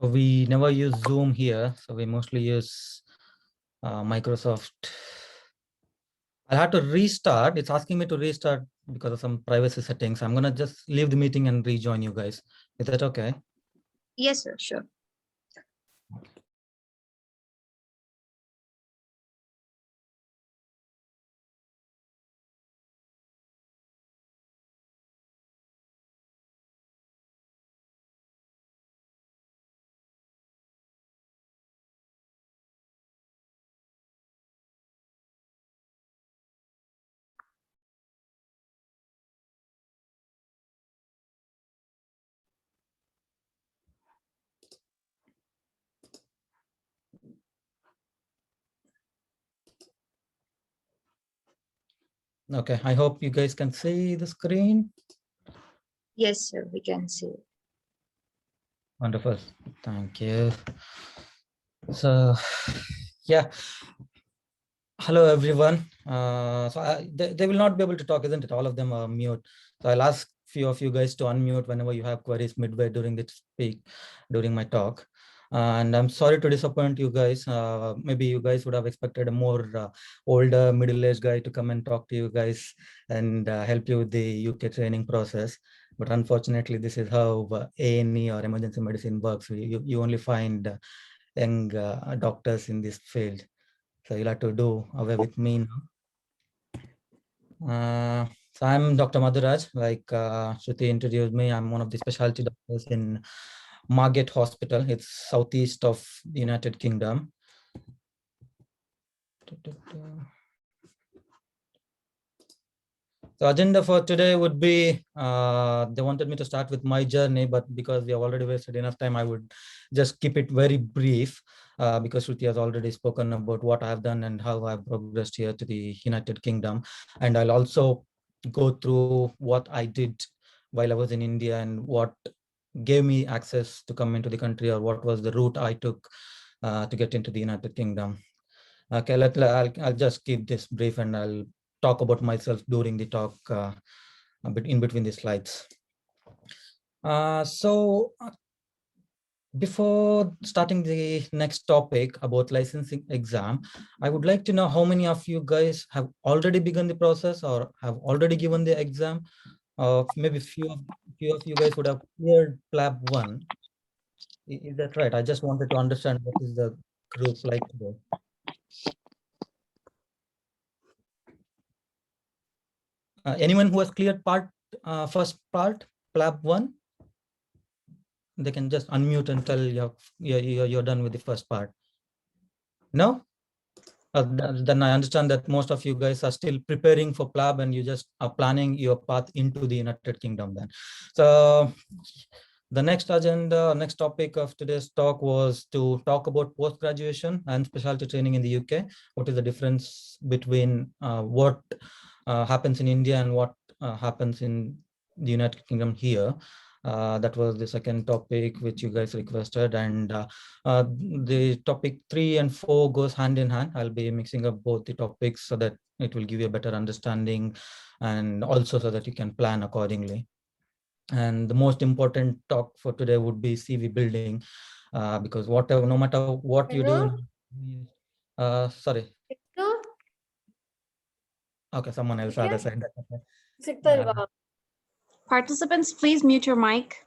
We never use Zoom here, so we mostly use Microsoft. I'll have to restart. It's asking me to restart because of some privacy settings. I'm gonna just leave the meeting and rejoin you guys. Is that okay? Yes, sir, sure. Okay, I hope you guys can see the screen. Yes, sir, we can see. Wonderful, thank you. So, yeah. Hello, everyone. They will not be able to talk, isn't it? All of them are mute. So I'll ask few of you guys to unmute whenever you have queries midway during the speak, during my talk. And I'm sorry to disappoint you guys. Maybe you guys would have expected a more older, middle-aged guy to come and talk to you guys and help you with the UK training process. But unfortunately, this is how A&E or emergency medicine works. You only find young doctors in this field. So you'll have to do away with me now. So I'm Dr. Madhuraj, like Shruti introduced me. I'm one of the specialty doctors in Margate Hospital. It's southeast of the United Kingdom. The agenda for today would be, they wanted me to start with my journey, but because we have already wasted enough time, I would just keep it very brief because Shruti has already spoken about what I've done and how I've progressed here to the United Kingdom. And I'll also go through what I did while I was in India and what gave me access to come into the country, or what was the route I took to get into the United Kingdom. Okay, I'll just keep this brief and I'll talk about myself during the talk a bit in between the slides. Before starting the next topic about licensing exam, I would like to know how many of you guys have already begun the process or have already given the exam. Maybe few of you guys would have cleared PLAB 1. Is that right? I just wanted to understand what is the group like today. Anyone who has cleared first part, PLAB 1? They can just unmute and tell you're done with the first part. No? Then I understand that most of you guys are still preparing for PLAB and you just are planning your path into the United Kingdom then. So the next topic of today's talk was to talk about post-graduation and specialty training in the UK. What is the difference between what happens in India and what happens in the United Kingdom here? That was the second topic which you guys requested, and the topic 3 and 4 goes hand in hand. I'll be mixing up both the topics so that it will give you a better understanding and also so that you can plan accordingly. And the most important talk for today would be CV building, because no matter what you do, sorry. Okay, someone else other side. Participants, please mute your mic.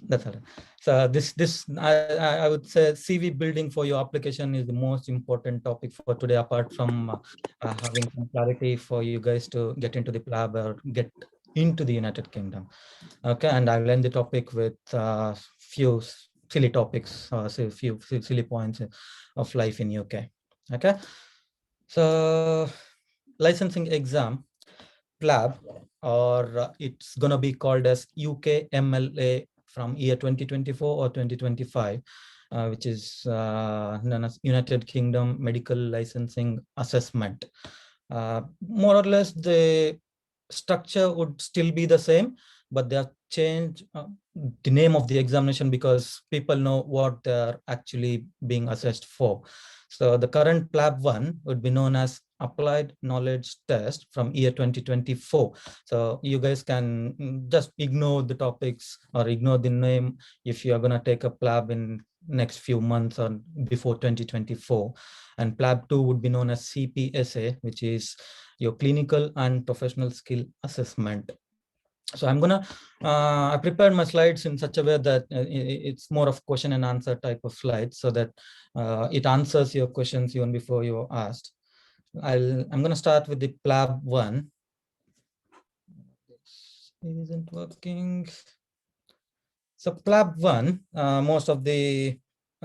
That's all right. So I would say CV building for your application is the most important topic for today, apart from having some clarity for you guys to get into the PLAB or get into the United Kingdom. Okay, and I'll end the topic with few silly topics, few silly points of life in UK. Okay, so licensing exam, PLAB, or it's gonna be called as UK MLA from year 2024 or 2025, which is known as United Kingdom Medical Licensing Assessment. More or less, the structure would still be the same, but they have changed the name of the examination because people know what they're actually being assessed for. So the current PLAB 1 would be known as applied knowledge test from year 2024. So you guys can just ignore the topics or ignore the name if you are going to take a PLAB in next few months or before 2024. And PLAB 2 would be known as CPSA, which is your clinical and professional skill assessment. So I'm gonna, I prepared my slides in such a way that it's more of question and answer type of slides, so that it answers your questions even before you asked. I'm gonna start with the PLAB 1. It isn't working. So PLAB 1, most of the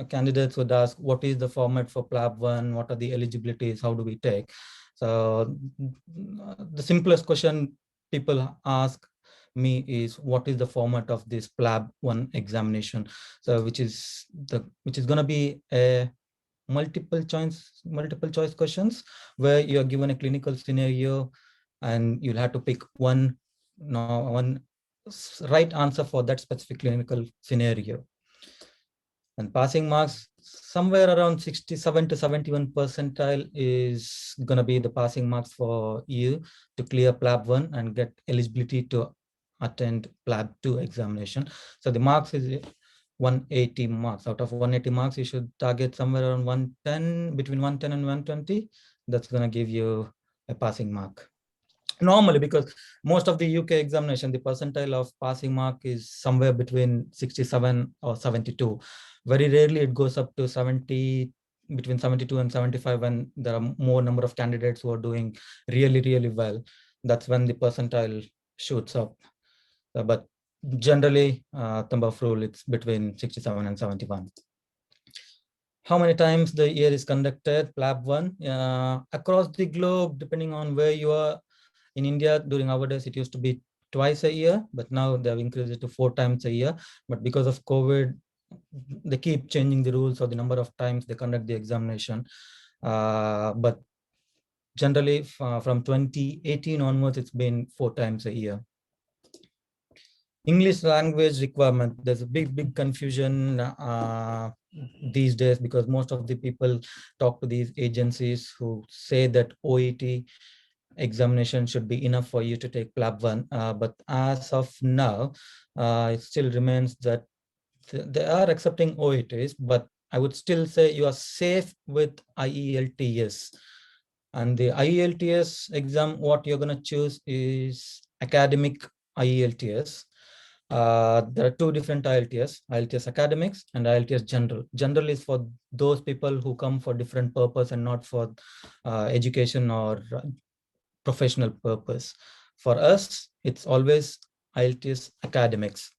candidates would ask, what is the format for PLAB 1? What are the eligibilities? How do we take? So the simplest question people ask me is, what is the format of this PLAB 1 examination? So which is going to be a multiple choice questions, where you are given a clinical scenario and you'll have to pick one right answer for that specific clinical scenario. And passing marks, somewhere around 67 to 71 percentile is going to be the passing marks for you to clear PLAB 1 and get eligibility to attend PLAB 2 examination. So the marks is 180 marks. Out of 180 marks, you should target somewhere around 110, between 110 and 120. That's going to give you a passing mark. Normally, because most of the UK examination, the percentile of passing mark is somewhere between 67 or 72. Very rarely it goes up to 70, between 72 and 75, when there are more number of candidates who are doing really, really well. That's when the percentile shoots up. But generally, thumb of rule, it's between 67 and 71. How many times the year is conducted? PLAB 1 across the globe, depending on where you are. In India, during our days, it used to be twice a year, but now they have increased it to 4 times a year. But because of COVID, they keep changing the rules or the number of times they conduct the examination. But generally, from 2018 onwards, it's been 4 times a year. English language requirement, there's a big confusion these days, because most of the people talk to these agencies who say that OET examination should be enough for you to take PLAB 1. But as of now, it still remains that they are accepting OETs, but I would still say you are safe with IELTS. And the IELTS exam, what you're going to choose is academic IELTS. There are 2 different IELTS, IELTS academics and IELTS general. General is for those people who come for different purpose and not for education or professional purpose. For us, it's always IELTS academics.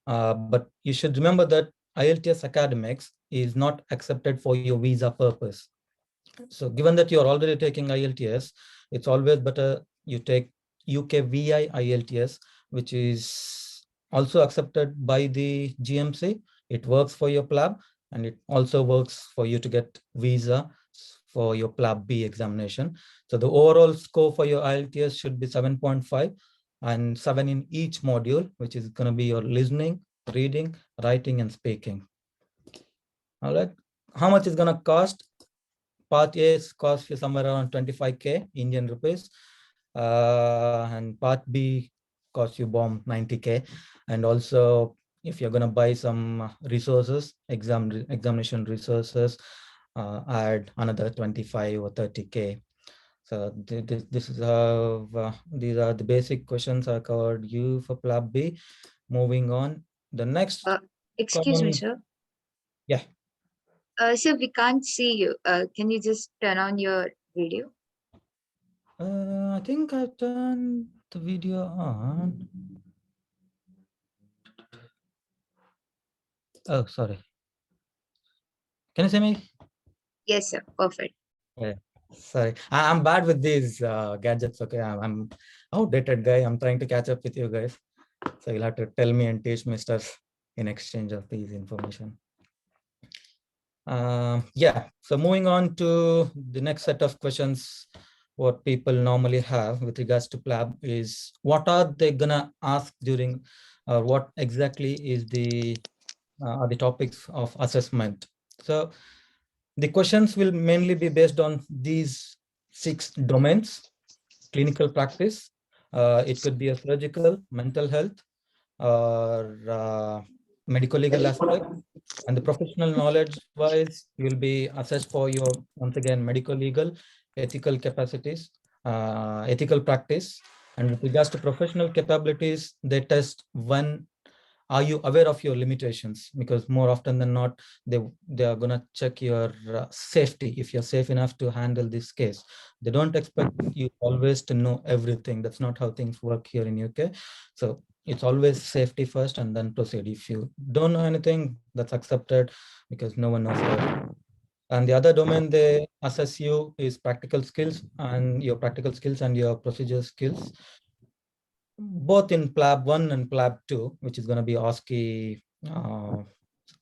But you should remember that IELTS academics is not accepted for your visa purpose. So given that you're already taking IELTS, it's always better you take UK VI IELTS, which is also accepted by the GMC. It works for your PLAB, and it also works for you to get visa for your PLAB B examination. So the overall score for your IELTS should be 7.5 and 7 in each module, which is going to be your listening, reading, writing, and speaking. All right. How much is going to cost? Part A costs you somewhere around 25K Indian rupees. And part B costs you bomb 90K. And also, if you're going to buy some resources, examination resources, add another 25 or 30K. So this is how these are the basic questions I covered you for PLAB B. Moving on, the next. Excuse me, sir. Yeah. Sir, we can't see you. Can you just turn on your video? I think I turned the video on. Oh, sorry. Can you see me? Yes, sir. Perfect. Yeah. Sorry, I'm bad with these gadgets. Okay, I'm outdated guy. I'm trying to catch up with you guys. So you'll have to tell me and teach me stuff in exchange of these information. Yeah, so moving on to the next set of questions, what people normally have with regards to PLAB is, what are they gonna ask during, what exactly is the topics of assessment. So the questions will mainly be based on these 6 domains: clinical practice, it could be a surgical, mental health, or medical legal aspect. And the professional knowledge wise, you will be assessed for your, once again, medical legal, ethical capacities, ethical practice. And with regards to professional capabilities, they test one, are you aware of your limitations? Because more often than not, they are going to check your safety, if you're safe enough to handle this case. They don't expect you always to know everything. That's not how things work here in UK. So it's always safety first and then proceed. If you don't know anything, that's accepted, because no one knows everything. And the other domain they assess you is practical skills, and your practical skills and your procedure skills, both in PLAB 1 and PLAB 2, which is going to be OSCE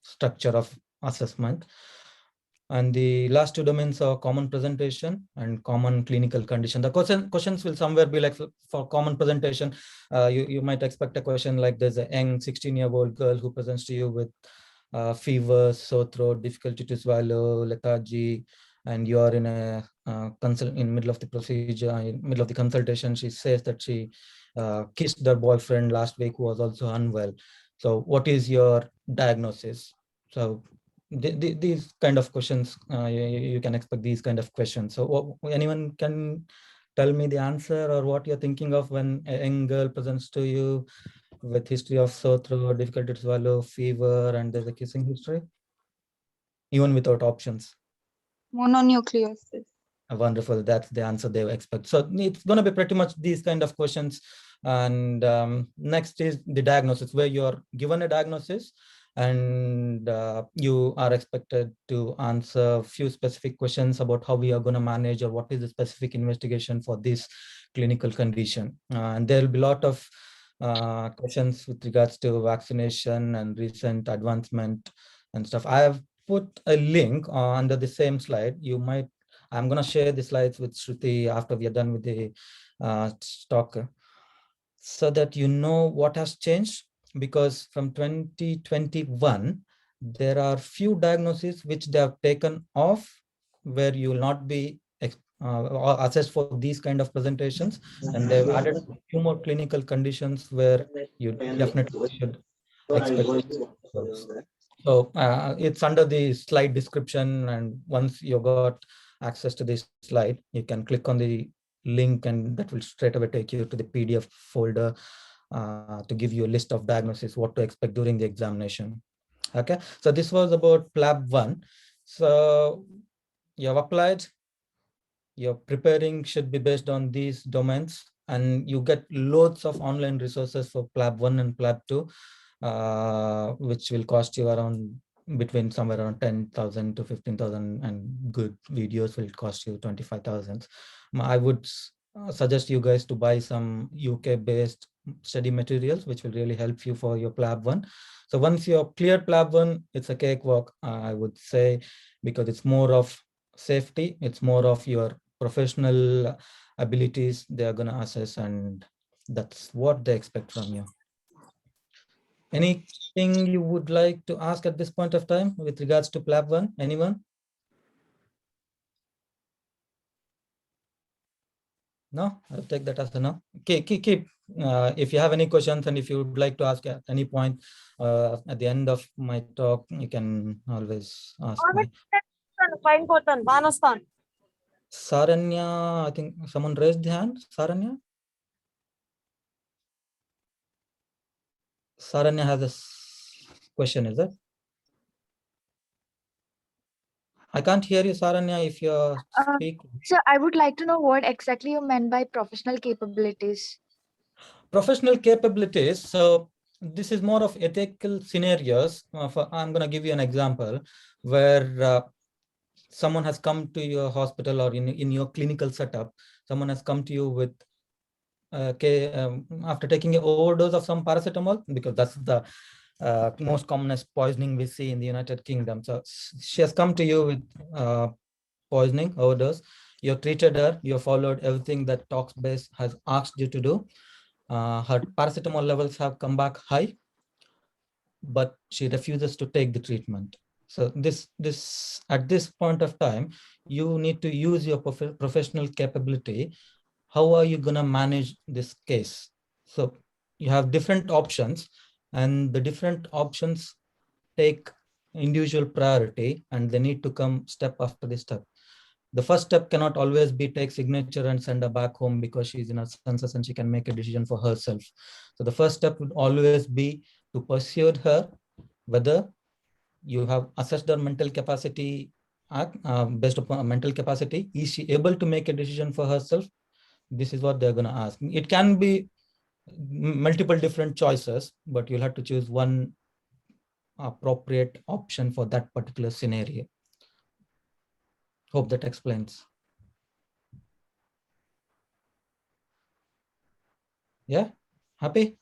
structure of assessment. And the last 2 domains are common presentation and common clinical condition. The questions will somewhere be like, for common presentation, you might expect a question like, there's a young 16-year-old girl who presents to you with fever, sore throat, difficulty to swallow, lethargy, and you are in a in middle of the procedure, in middle of the consultation. She says that she kissed their boyfriend last week who was also unwell. So what is your diagnosis? So these kind of questions, you can expect these kind of questions. So anyone can tell me the answer, or what you're thinking of when a young girl presents to you with history of sore throat, difficulty to swallow, fever, and there's a kissing history, even without options? Mononucleosis. Wonderful. That's the answer they expect. So it's going to be pretty much these kind of questions. And next is the diagnosis, where you're given a diagnosis, and you are expected to answer a few specific questions about how we are going to manage, or what is the specific investigation for this clinical condition. And there will be a lot of questions with regards to vaccination and recent advancement and stuff. I have put a link under the same slide. I'm going to share the slides with Shruti after we are done with the talk, so that you know what has changed. Because from 2021, there are few diagnoses which they have taken off, where you will not be assessed for these kind of presentations, and they've added a few more clinical conditions where you definitely should expect those. So it's under the slide description, and once you got access to this slide, you can click on the link, and that will straight away take you to the PDF folder to give you a list of diagnoses, what to expect during the examination. Okay, so this was about PLAB 1. So you have applied, your preparing should be based on these domains, and you get loads of online resources for PLAB 1 and PLAB 2, which will cost you around between somewhere around 10,000 to 15,000, and good videos will cost you 25,000. I would suggest you guys to buy some UK-based study materials, which will really help you for your PLAB 1. So once you're cleared PLAB 1, it's a cakewalk, I would say, because it's more of safety, it's more of your professional abilities they are going to assess, and that's what they expect from you. Anything you would like to ask at this point of time with regards to PLAB 1? Anyone? No, I'll take that as a no. Okay, keep. If you have any questions, and if you would like to ask at any point at the end of my talk, you can always ask me. Saranya, I think someone raised the hand. Saranya? Saranya has a question, is it? I can't hear you, Saranya, if you're speaking. So I would like to know what exactly you meant by professional capabilities. Professional capabilities. So this is more of ethical scenarios. I'm going to give you an example where someone has come to your hospital, or in your clinical setup, someone has come to you with after taking an overdose of some paracetamol, because that's the most commonest poisoning we see in the United Kingdom. So she has come to you with poisoning, overdose. You treated her, you followed everything that Talkspace has asked you to do. Her paracetamol levels have come back high, but she refuses to take the treatment. So this at this point of time, you need to use your professional capability. How are you gonna manage this case? So you have different options, and the different options take individual priority, and they need to come step after the step. The first step cannot always be take signature and send her back home because she's in her senses and she can make a decision for herself. So the first step would always be to persuade her whether you have assessed her mental capacity. Based upon mental capacity, is she able to make a decision for herself? This is what they're going to ask. It can be multiple different choices, but you'll have to choose one appropriate option for that particular scenario. Hope that explains. Yeah, happy?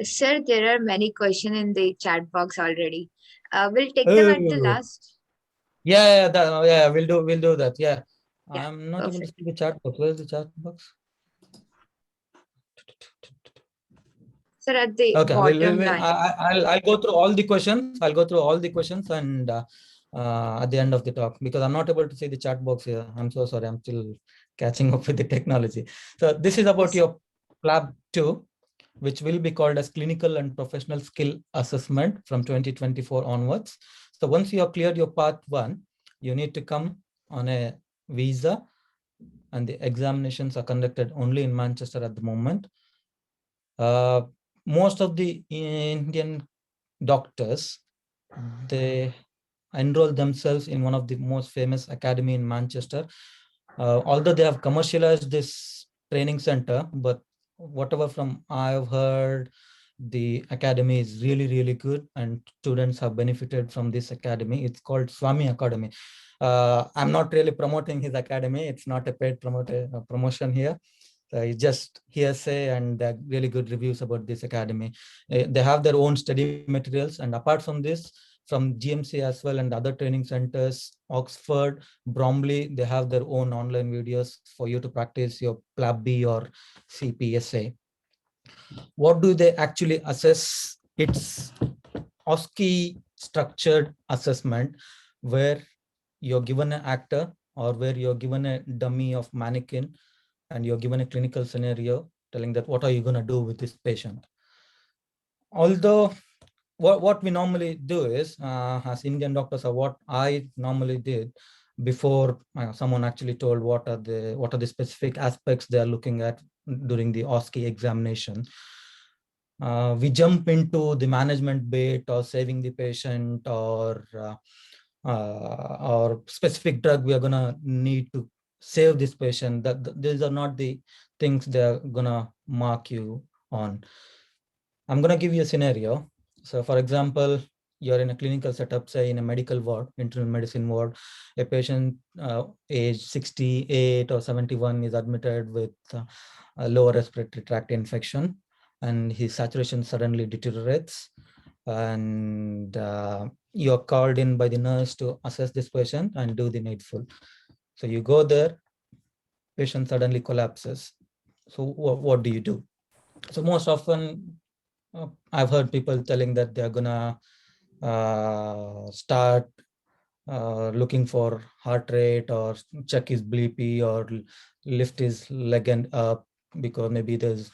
Sir, there are many questions in the chat box already. We'll take them at the Oh. last. Yeah, we'll do that. Yeah. Yeah, I'm not able to perfect. see the chat box. Where's the chat box? Sir, at the Okay, bottom line. I'll go through all the questions. I'll go through all the questions and at the end of the talk, because I'm not able to see the chat box here. I'm so sorry. I'm still catching up with the technology. So this is about Yes. your PLAB 2, which will be called as Clinical and Professional Skill Assessment from 2024 onwards. So once you have cleared your part 1, you need to come on a visa, and the examinations are conducted only in Manchester at the moment. Most of the Indian doctors, they enroll themselves in one of the most famous academy in Manchester. Although they have commercialized this training center, but whatever from I've heard, the academy is really, really good, and students have benefited from this academy. It's called Swami Academy. I'm not really promoting his academy. It's not a paid promotion here. It's just hearsay, and really good reviews about this academy. They have their own study materials, and apart from this, from GMC as well and other training centers, Oxford, Bromley, they have their own online videos for you to practice your PLAB B or CPSA. What do they actually assess? It's OSCE structured assessment, where you're given an actor or where you're given a dummy of mannequin, and you're given a clinical scenario telling that what are you going to do with this patient. Although what we normally do is, as Indian doctors, or what I normally did before someone actually told what are the specific aspects they are looking at during the OSCE examination, we jump into the management bit or saving the patient or specific drug we are gonna need to save this patient. These are not the things they're gonna mark you on. I'm gonna give you a scenario. So for example, you're in a clinical setup, say in a medical ward, internal medicine ward, a patient age 68 or 71 is admitted with a lower respiratory tract infection, and his saturation suddenly deteriorates, and you're called in by the nurse to assess this patient and do the needful. So you go there, patient suddenly collapses. So what do you do? So most often I've heard people telling that they're gonna start looking for heart rate, or check his BP, or lift his leg and up, because maybe there's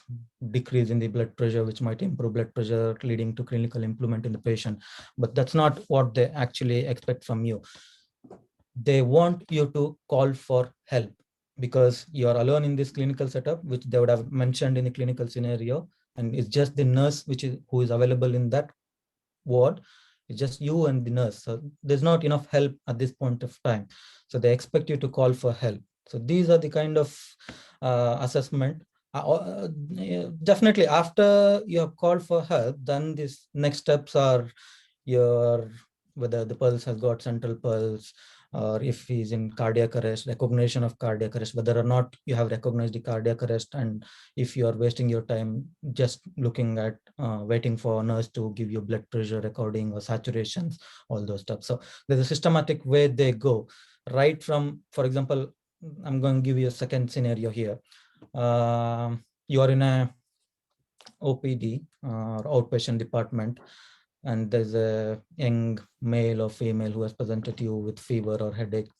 decrease in the blood pressure, which might improve blood pressure, leading to clinical improvement in the patient. But that's not what they actually expect from you. They want you to call for help, because you're alone in this clinical setup, which they would have mentioned in the clinical scenario, and it's just the nurse who is available in that ward. It's just you and the nurse. So there's not enough help at this point of time. So they expect you to call for help. So these are the kind of assessment. Definitely after you have called for help, then these next steps are your whether the pulse has got central pulse, or if he's in cardiac arrest, recognition of cardiac arrest, whether or not you have recognized the cardiac arrest, and if you are wasting your time just looking at waiting for a nurse to give you blood pressure recording or saturations, all those stuff. So there's a systematic way they go, right from, for example, I'm going to give you a second scenario here. You are in a OPD or outpatient department, and there's a young male or female who has presented to you with fever or headache,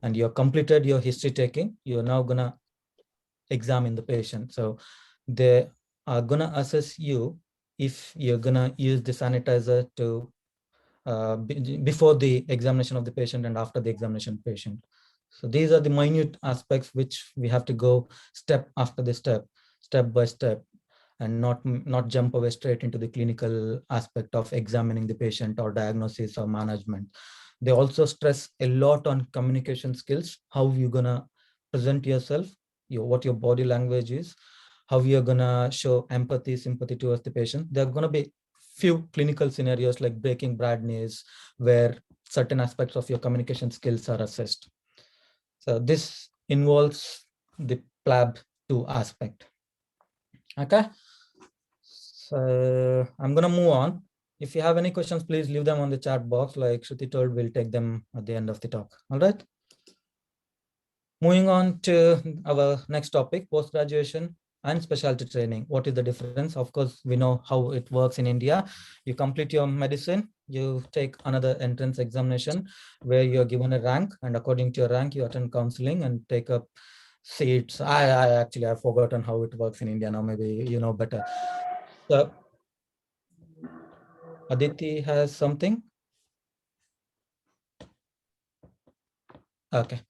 and you have completed your history taking, you're now gonna examine the patient. So they are gonna assess you if you're gonna use the sanitizer to before the examination of the patient and after the examination patient. So these are the minute aspects which we have to go step after the step by step, and not jump away straight into the clinical aspect of examining the patient or diagnosis or management. They also stress a lot on communication skills, how you're gonna present yourself, what your body language is, how you're gonna show empathy, sympathy towards the patient. There are gonna be few clinical scenarios like breaking bad news, where certain aspects of your communication skills are assessed. So this involves the PLAB 2 aspect. Okay. So I'm gonna move on. If you have any questions, please leave them on the chat box. Like Shruti told, we'll take them at the end of the talk. All right. Moving on to our next topic, post-graduation and specialty training. What is the difference? Of course, we know how it works in India. You complete your medicine, you take another entrance examination where you're given a rank, and according to your rank, you attend counseling and take up seats. I actually have forgotten how it works in India now. Maybe you know better. So Aditi has something. Okay.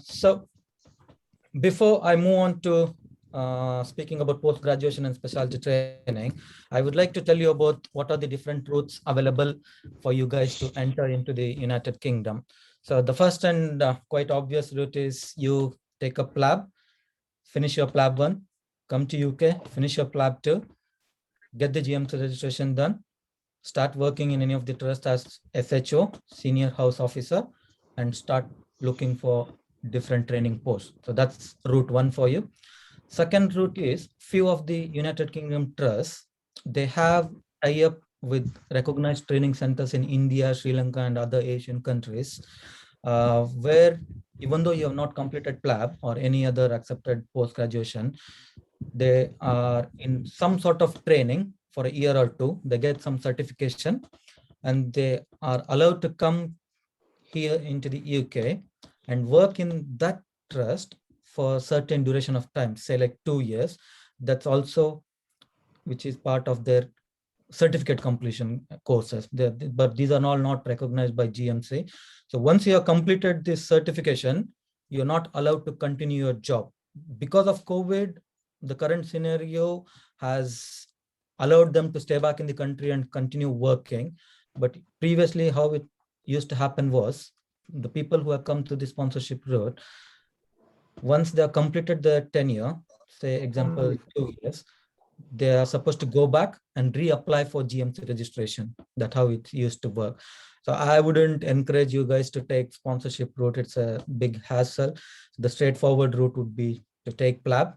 So before I move on to speaking about post-graduation and specialty training, I would like to tell you about what are the different routes available for you guys to enter into the United Kingdom. So the first and quite obvious route is you take a PLAB, finish your PLAB 1, come to UK, finish your PLAB 2, get the GMC registration done, start working in any of the trust as SHO, senior house officer, and start looking for different training posts. So that's route 1 for you. Second route is few of the United Kingdom trusts, they have tie up with recognized training centers in India, Sri Lanka, and other Asian countries, where even though you have not completed PLAB or any other accepted post-graduation, they are in some sort of training for a year or two, they get some certification, and they are allowed to come here into the UK and work in that trust for a certain duration of time, say like 2 years. That's also, which is part of their certificate completion courses. But these are all not recognized by GMC. So once you have completed this certification, you're not allowed to continue your job. Because of COVID, the current scenario has allowed them to stay back in the country and continue working. But previously, how it used to happen was the people who have come to the sponsorship route, once they have completed their tenure, say example 2 years, they are supposed to go back and reapply for GMC registration. That's how it used to work. So I wouldn't encourage you guys to take sponsorship route. It's a big hassle. The straightforward route would be to take PLAB.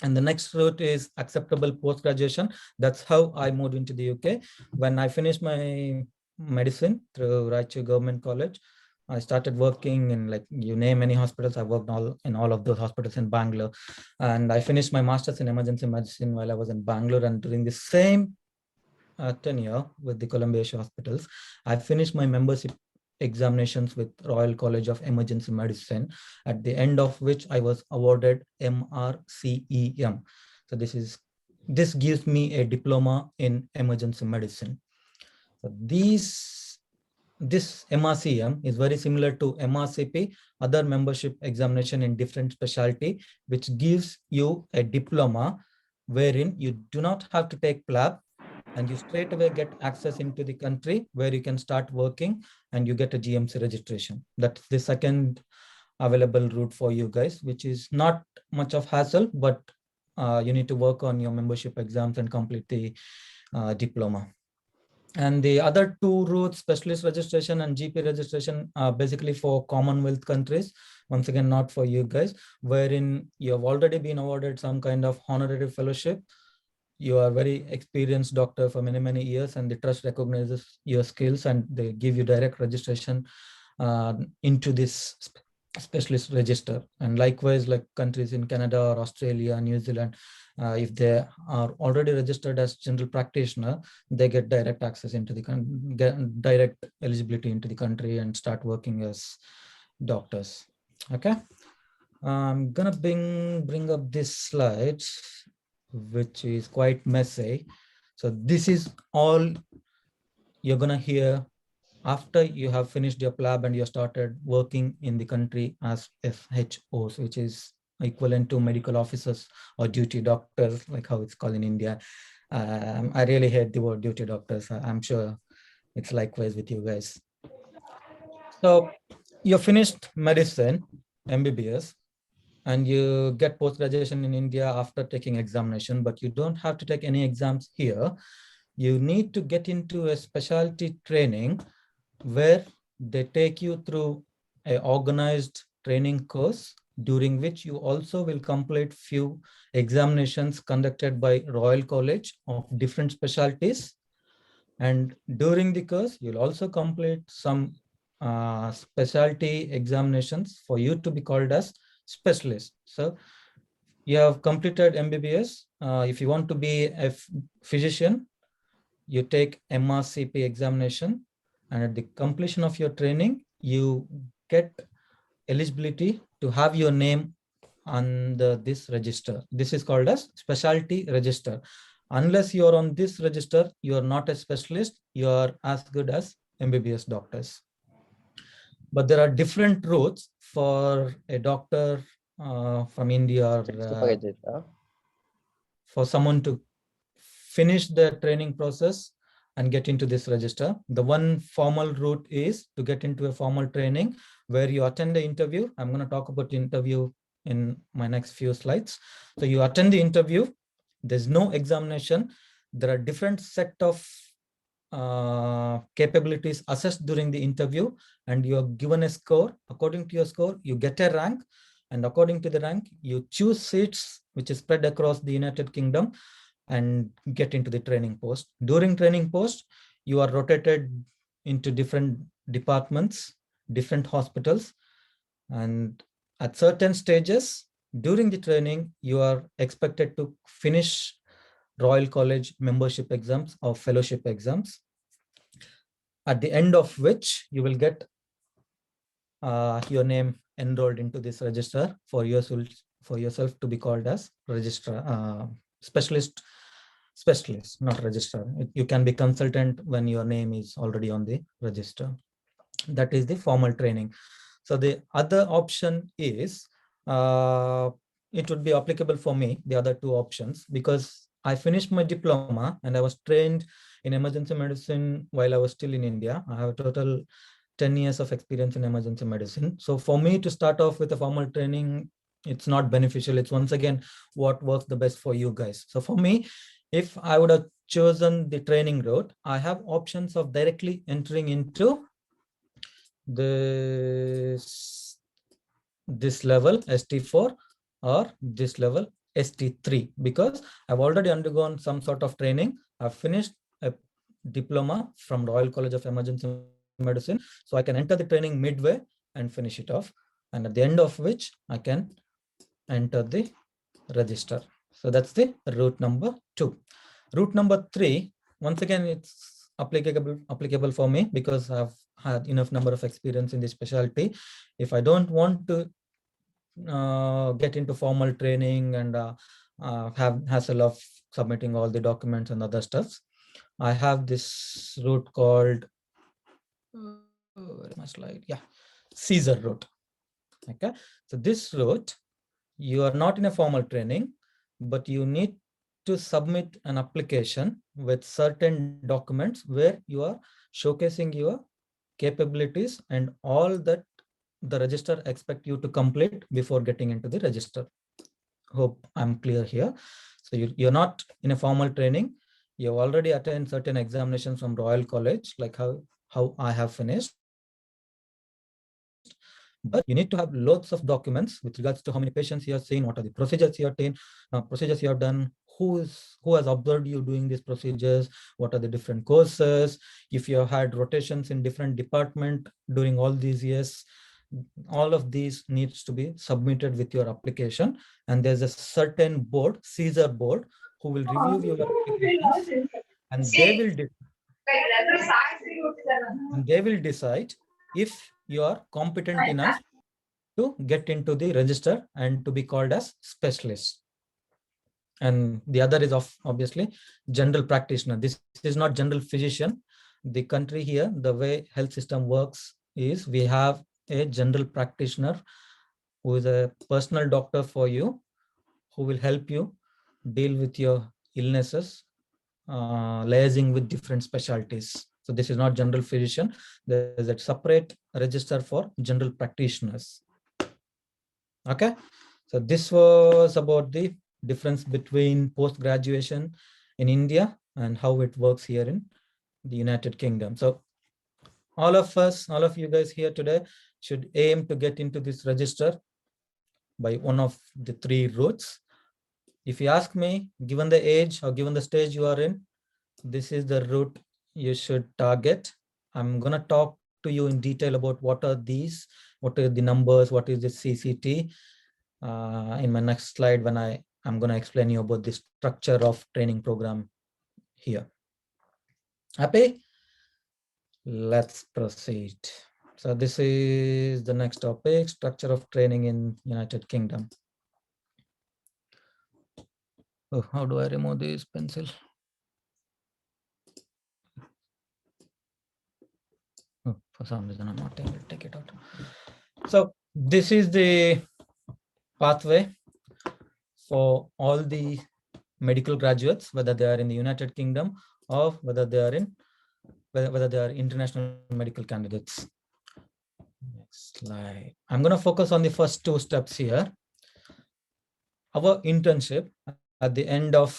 And the next route is acceptable post-graduation. That's how I moved into the UK. When I finished my medicine through Raichur Government College, I started working in, like, you name any hospitals. I worked in all of those hospitals in Bangalore. And I finished my master's in emergency medicine while I was in Bangalore. And during the same tenure with the Columbia Hospitals, I finished my membership examinations with Royal College of Emergency Medicine, at the end of which I was awarded MRCEM. So this gives me a diploma in emergency medicine. So this MRCM is very similar to MRCP, other membership examination in different specialty, which gives you a diploma wherein you do not have to take PLAB, and you straight away get access into the country where you can start working and you get a GMC registration. That's the second available route for you guys, which is not much of hassle, but you need to work on your membership exams and complete the diploma. And the other two routes, specialist registration and GP registration, are basically for Commonwealth countries. Once again, not for you guys, wherein you have already been awarded some kind of honorary fellowship. You are very experienced doctor for many, many years, and the trust recognizes your skills and they give you direct registration into this specialist register. And likewise, like countries in Canada or Australia, New Zealand, If they are already registered as general practitioner, they get direct access into the get direct eligibility into the country and start working as doctors. Okay, I'm gonna bring up this slide, which is quite messy. So this is all you're gonna hear after you have finished your PLAB and you started working in the country as FHOs, which is equivalent to medical officers or duty doctors, like how it's called in India. I really hate the word duty doctors. I'm sure it's likewise with you guys. So you finished medicine, MBBS, and you get post-graduation in India after taking examination, but you don't have to take any exams here. You need to get into a specialty training where they take you through an organized training course, during which you also will complete few examinations conducted by Royal College of different specialties. And during the course, you'll also complete some specialty examinations for you to be called as specialist. So you have completed MBBS. If you want to be a physician, you take MRCP examination, and at the completion of your training, you get eligibility to have your name on this register. This is called as Speciality Register. Unless you are on this register, you are not a specialist. You are as good as MBBS doctors. But there are different routes for a doctor from India or for someone to finish the training process and get into this register. The one formal route is to get into a formal training where you attend the interview. I'm going to talk about the interview in my next few slides. So you attend the interview. There's no examination. There are different set of capabilities assessed during the interview, and you are given a score. According to your score, you get a rank, and according to the rank, you choose seats which is spread across the United Kingdom and get into the training post. During training post, you are rotated into different departments, different hospitals, and at certain stages during the training, you are expected to finish Royal College membership exams or fellowship exams, at the end of which you will get your name enrolled into this register for yourself to be called as registrar, specialist, not registrar. You can be consultant when your name is already on the register. That is the formal training. So the other option is, it would be applicable for me, the other two options, because I finished my diploma and I was trained in emergency medicine while I was still in India. I have a total 10 years of experience in emergency medicine. So for me to start off with a formal training, it's not beneficial. It's once again what works the best for you guys. So for me, if I would have chosen the training route, I have options of directly entering into this level ST4 or this level ST3, because I've already undergone some sort of training. I've finished a diploma from Royal College of Emergency Medicine, so I can enter the training midway and finish it off, and at the end of which I can enter the register. So that's the route number 2. Route number 3, once again, it's applicable for me because I've had enough number of experience in this specialty. If I don't want to get into formal training and have hassle of submitting all the documents and other stuff, I have this route called Caesar route. Okay, so this route, you are not in a formal training, but you need to submit an application with certain documents where you are showcasing your capabilities and all that the register expect you to complete before getting into the register. Hope I'm clear here. So you're not in a formal training. You've already attended certain examinations from Royal College, like how I have finished. But you need to have lots of documents with regards to how many patients you have seen, what are the procedures you have done, who has observed you doing these procedures, what are the different courses, if you have had rotations in different department during all these years, all of these needs to be submitted with your application, and there's a certain board, Caesar board, who will review your applications, and they will decide if you are competent enough to get into the register and to be called as specialist. And the other is obviously general practitioner. This is not general physician. The country here, the way health system works is we have a general practitioner who is a personal doctor for you, who will help you deal with your illnesses, liaising with different specialties. So this is not general physician. There is a separate register for general practitioners. Okay, so this was about the difference between post-graduation in India and how it works here in the United Kingdom. So all of you guys here today should aim to get into this register by one of the three routes. If you ask me, given the age or given the stage you are in, this is the route you should target. I'm going to talk to you in detail about what are these, what are the numbers, what is the CCT in my next slide when I'm going to explain you about the structure of training program here. Happy? Let's proceed. So this is the next topic, structure of training in United Kingdom. Oh, how do I remove this pencil? Oh, for some reason I'm not able to take it out. So this is the pathway for all the medical graduates, whether they are in the United Kingdom or whether they are international medical candidates. Next slide. I'm going to focus on the first two steps here. Our internship at the end of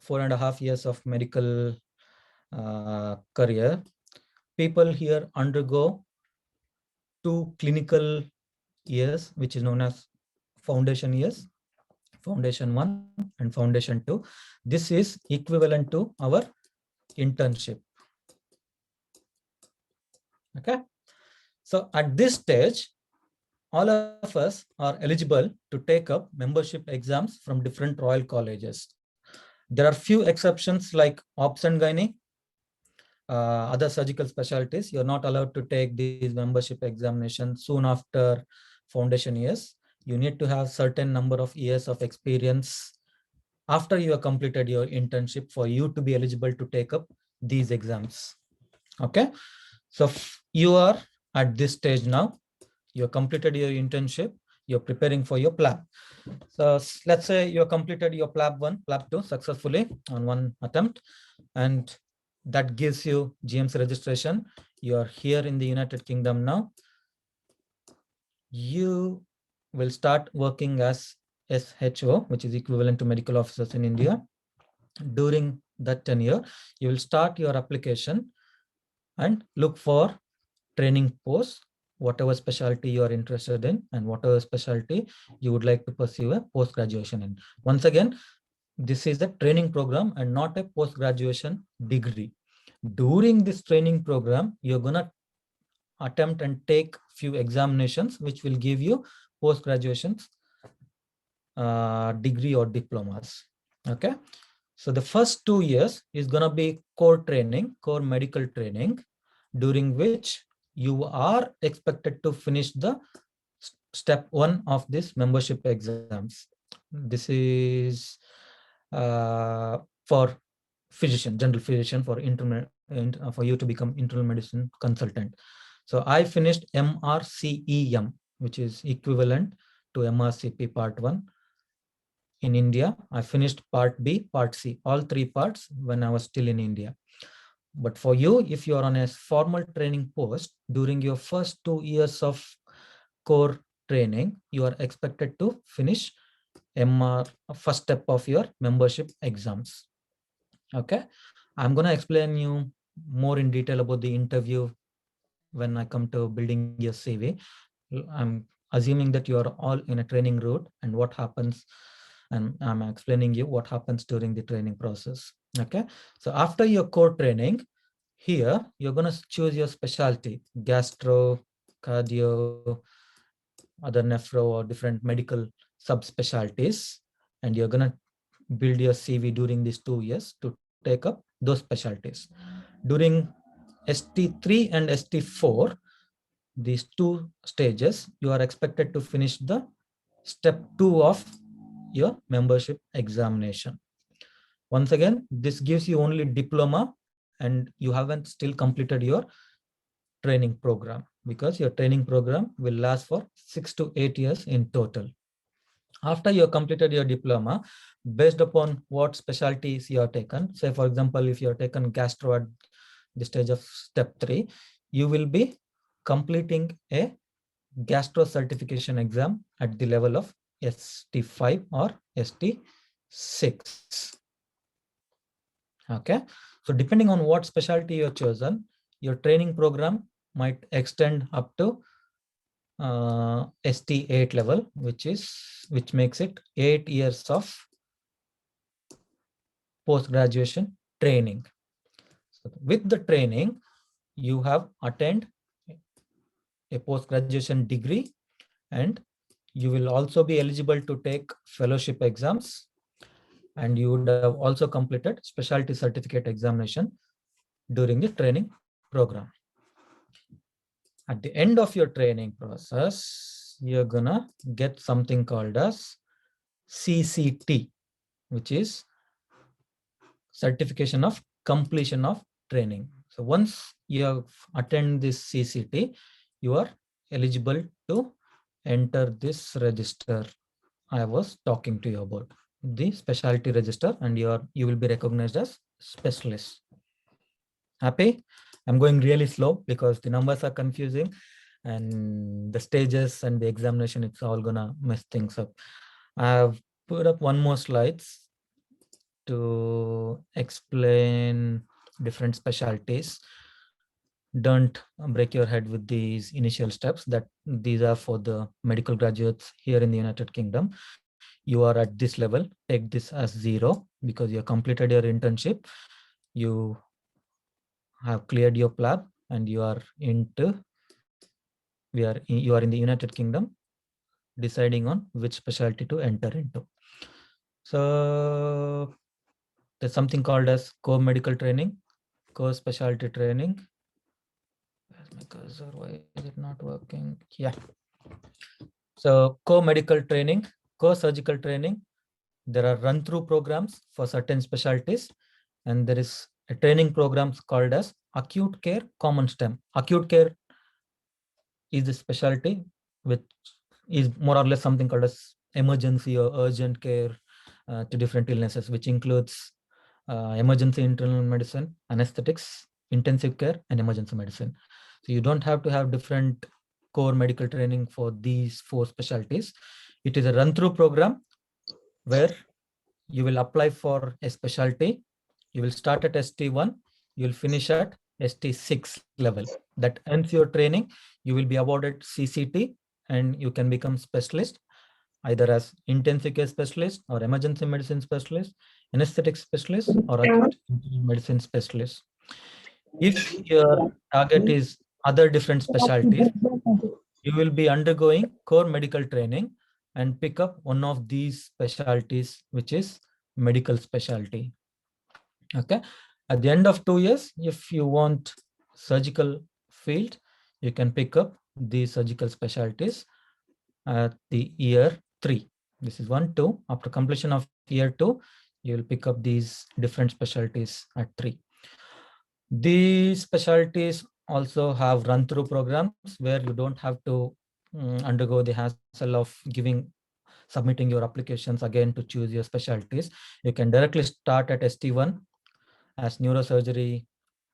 4.5 years of medical career, people here undergo 2 clinical years, which is known as foundation years, foundation 1 and foundation 2. This is equivalent to our internship. Okay. So at this stage, all of us are eligible to take up membership exams from different royal colleges. There are few exceptions like obs and gynae, other surgical specialties. You're not allowed to take these membership examinations soon after foundation years. You need to have certain number of years of experience after you have completed your internship for you to be eligible to take up these exams. Okay, so you are at this stage now. You have completed your internship. You're preparing for your PLAB. So let's say you have completed your PLAB 1, PLAB 2 successfully on one attempt, and that gives you GMC registration. You are here in the United Kingdom now. You will start working as SHO, which is equivalent to medical officers in India. During that tenure, you will start your application and look for training posts, whatever specialty you are interested in and whatever specialty you would like to pursue a post-graduation in. Once again, this is a training program and not a post-graduation degree. During this training program, you're going to attempt and take few examinations, which will give you post-graduation degree or diplomas. Okay. So the first 2 years is going to be core training, core medical training, during which you are expected to finish the step 1 of this membership exams. This is for physician, general physician, for you to become internal medicine consultant. So I finished MRCEM, which is equivalent to MRCP Part 1. In India, I finished Part B, Part C, all 3 parts when I was still in India. But for you, if you are on a formal training post, during your first 2 years of core training, you are expected to finish first step of your membership exams. Okay, I'm going to explain you more in detail about the interview when I come to building your CV. I'm assuming that you are all in a training route and what happens, and I'm explaining you what happens during the training process. Okay, so after your core training, here you're going to choose your specialty: gastro, cardio, other nephro or different medical subspecialties, and you're gonna build your CV during these 2 years to take up those specialties. During ST3 and ST4, these 2 stages, you are expected to finish the step 2 of your membership examination. Once again, this gives you only diploma and you haven't still completed your training program, because your training program will last for 6 to 8 years in total. After you have completed your diploma, based upon what specialties you have taken, say for example, if you have taken gastro at the stage of step 3, you will be completing a gastro certification exam at the level of ST5 or ST6. Okay, so depending on what specialty you have chosen, your training program might extend up to ST8 level, which makes it 8 years of post-graduation training. So with the training, you have attained a post-graduation degree, and you will also be eligible to take fellowship exams, and you would have also completed specialty certificate examination during the training program. At the end of your training process, you're gonna get something called as CCT, which is certification of completion of training. So once you have attended this CCT, you are eligible to enter this register I was talking to you about, the specialty register, and you will be recognized as specialist. Happy? I'm going really slow because the numbers are confusing and the stages and the examination, it's all gonna mess things up. I've put up one more slides to explain different specialties. Don't break your head with these initial steps, that these are for the medical graduates here in the United Kingdom. You are at this level, take this as 0 because you have completed your internship. You have cleared your PLAB and you are in the United Kingdom deciding on which specialty to enter into. So there's something called as core medical training, core specialty training. Where's my cursor? Why is it not working? Yeah. So core medical training, core surgical training. There are run-through programs for certain specialties, and there is a training programs called as acute care common STEM. Acute care is the specialty which is more or less something called as emergency or urgent care to different illnesses, which includes emergency internal medicine, anesthetics, intensive care, and emergency medicine. So you don't have to have different core medical training for these 4 specialties. It is a run-through program where you will apply for a specialty. You will start at ST1, you will finish at ST6 level. That ends your training. You will be awarded CCT and you can become specialist, either as intensive care specialist or emergency medicine specialist, anesthetic specialist, or acute medicine specialist. If your target is other different specialties, you will be undergoing core medical training and pick up one of these specialties, which is medical specialty. Okay. At the end of 2 years, if you want surgical field, you can pick up these surgical specialties at the year 3. This is 1, 2. After completion of year 2, you will pick up these different specialties at 3. These specialties also have run-through programs where you don't have to undergo the hassle of submitting your applications again to choose your specialties. You can directly start at ST1 as neurosurgery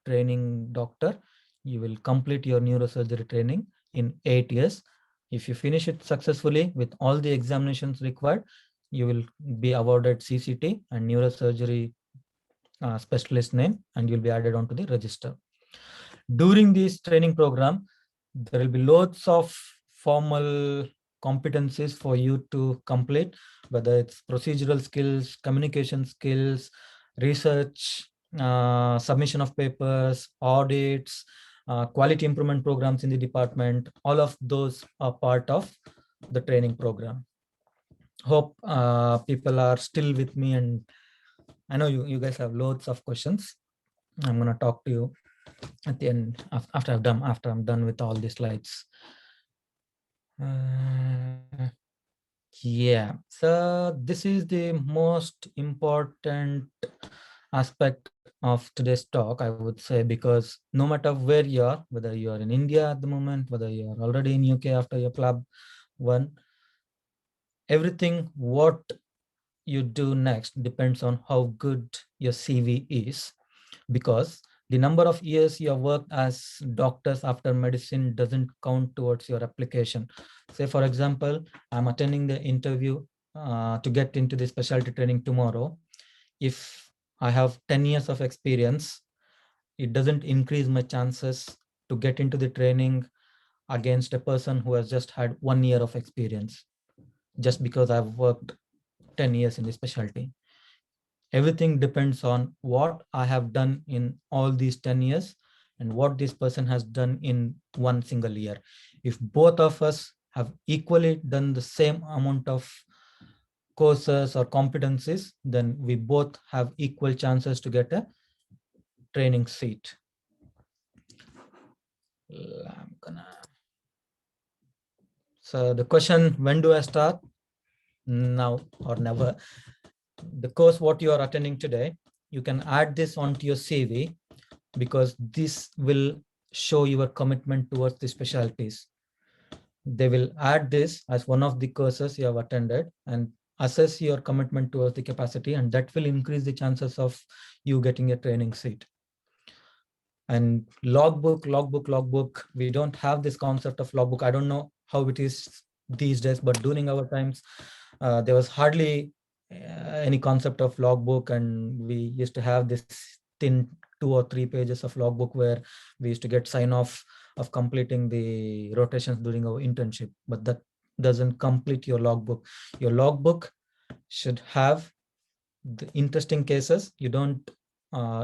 training doctor. You will complete your neurosurgery training in 8 years. If you finish it successfully with all the examinations required, you will be awarded CCT and neurosurgery specialist name, and you'll be added onto the register. During this training program, there will be loads of formal competencies for you to complete, whether it's procedural skills, communication skills, research, submission of papers, audits, quality improvement programs in the department. All of those are part of the training program. Hope people are still with me, and I know you guys have loads of questions. I'm gonna talk to you at the end after I'm done with all these slides. Yeah, so this is the most important aspect of today's talk, I would say, because no matter where you are, whether you are in India at the moment, whether you are already in UK after your PLAB 1, everything what you do next depends on how good your CV is, because the number of years you have worked as doctors after medicine doesn't count towards your application. Say, for example, I'm attending the interview to get into the specialty training tomorrow. If I have 10 years of experience, it doesn't increase my chances to get into the training against a person who has just had 1 year of experience, just because I've worked 10 years in the specialty. Everything depends on what I have done in all these 10 years and what this person has done in one single year. If both of us have equally done the same amount of courses or competencies, then we both have equal chances to get a training seat. So the question, when do I start? Now or never. The course what you are attending today, you can add this onto your CV, because this will show your commitment towards the specialties. They will add this as one of the courses you have attended and assess your commitment towards the capacity, and that will increase the chances of you getting a training seat. And logbook, we don't have this concept of logbook. I don't know how it is these days, but during our times, there was hardly any concept of logbook, and we used to have this thin 2 or 3 pages of logbook where we used to get sign off of completing the rotations during our internship, but that doesn't complete your logbook. Your logbook should have the interesting cases. You don't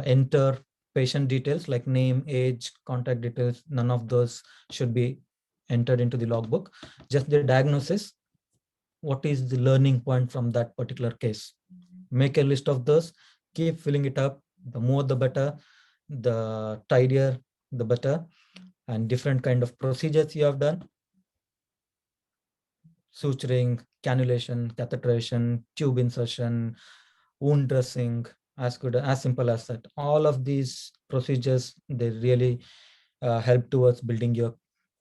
enter patient details like name, age, contact details. None of those should be entered into the logbook. Just the diagnosis. What is the learning point from that particular case? Make a list of those, keep filling it up. The more the better, the tidier the better. And different kind of procedures you have done: suturing, cannulation, catheterization, tube insertion, wound dressing, as simple as that. All of these procedures, they really help towards building your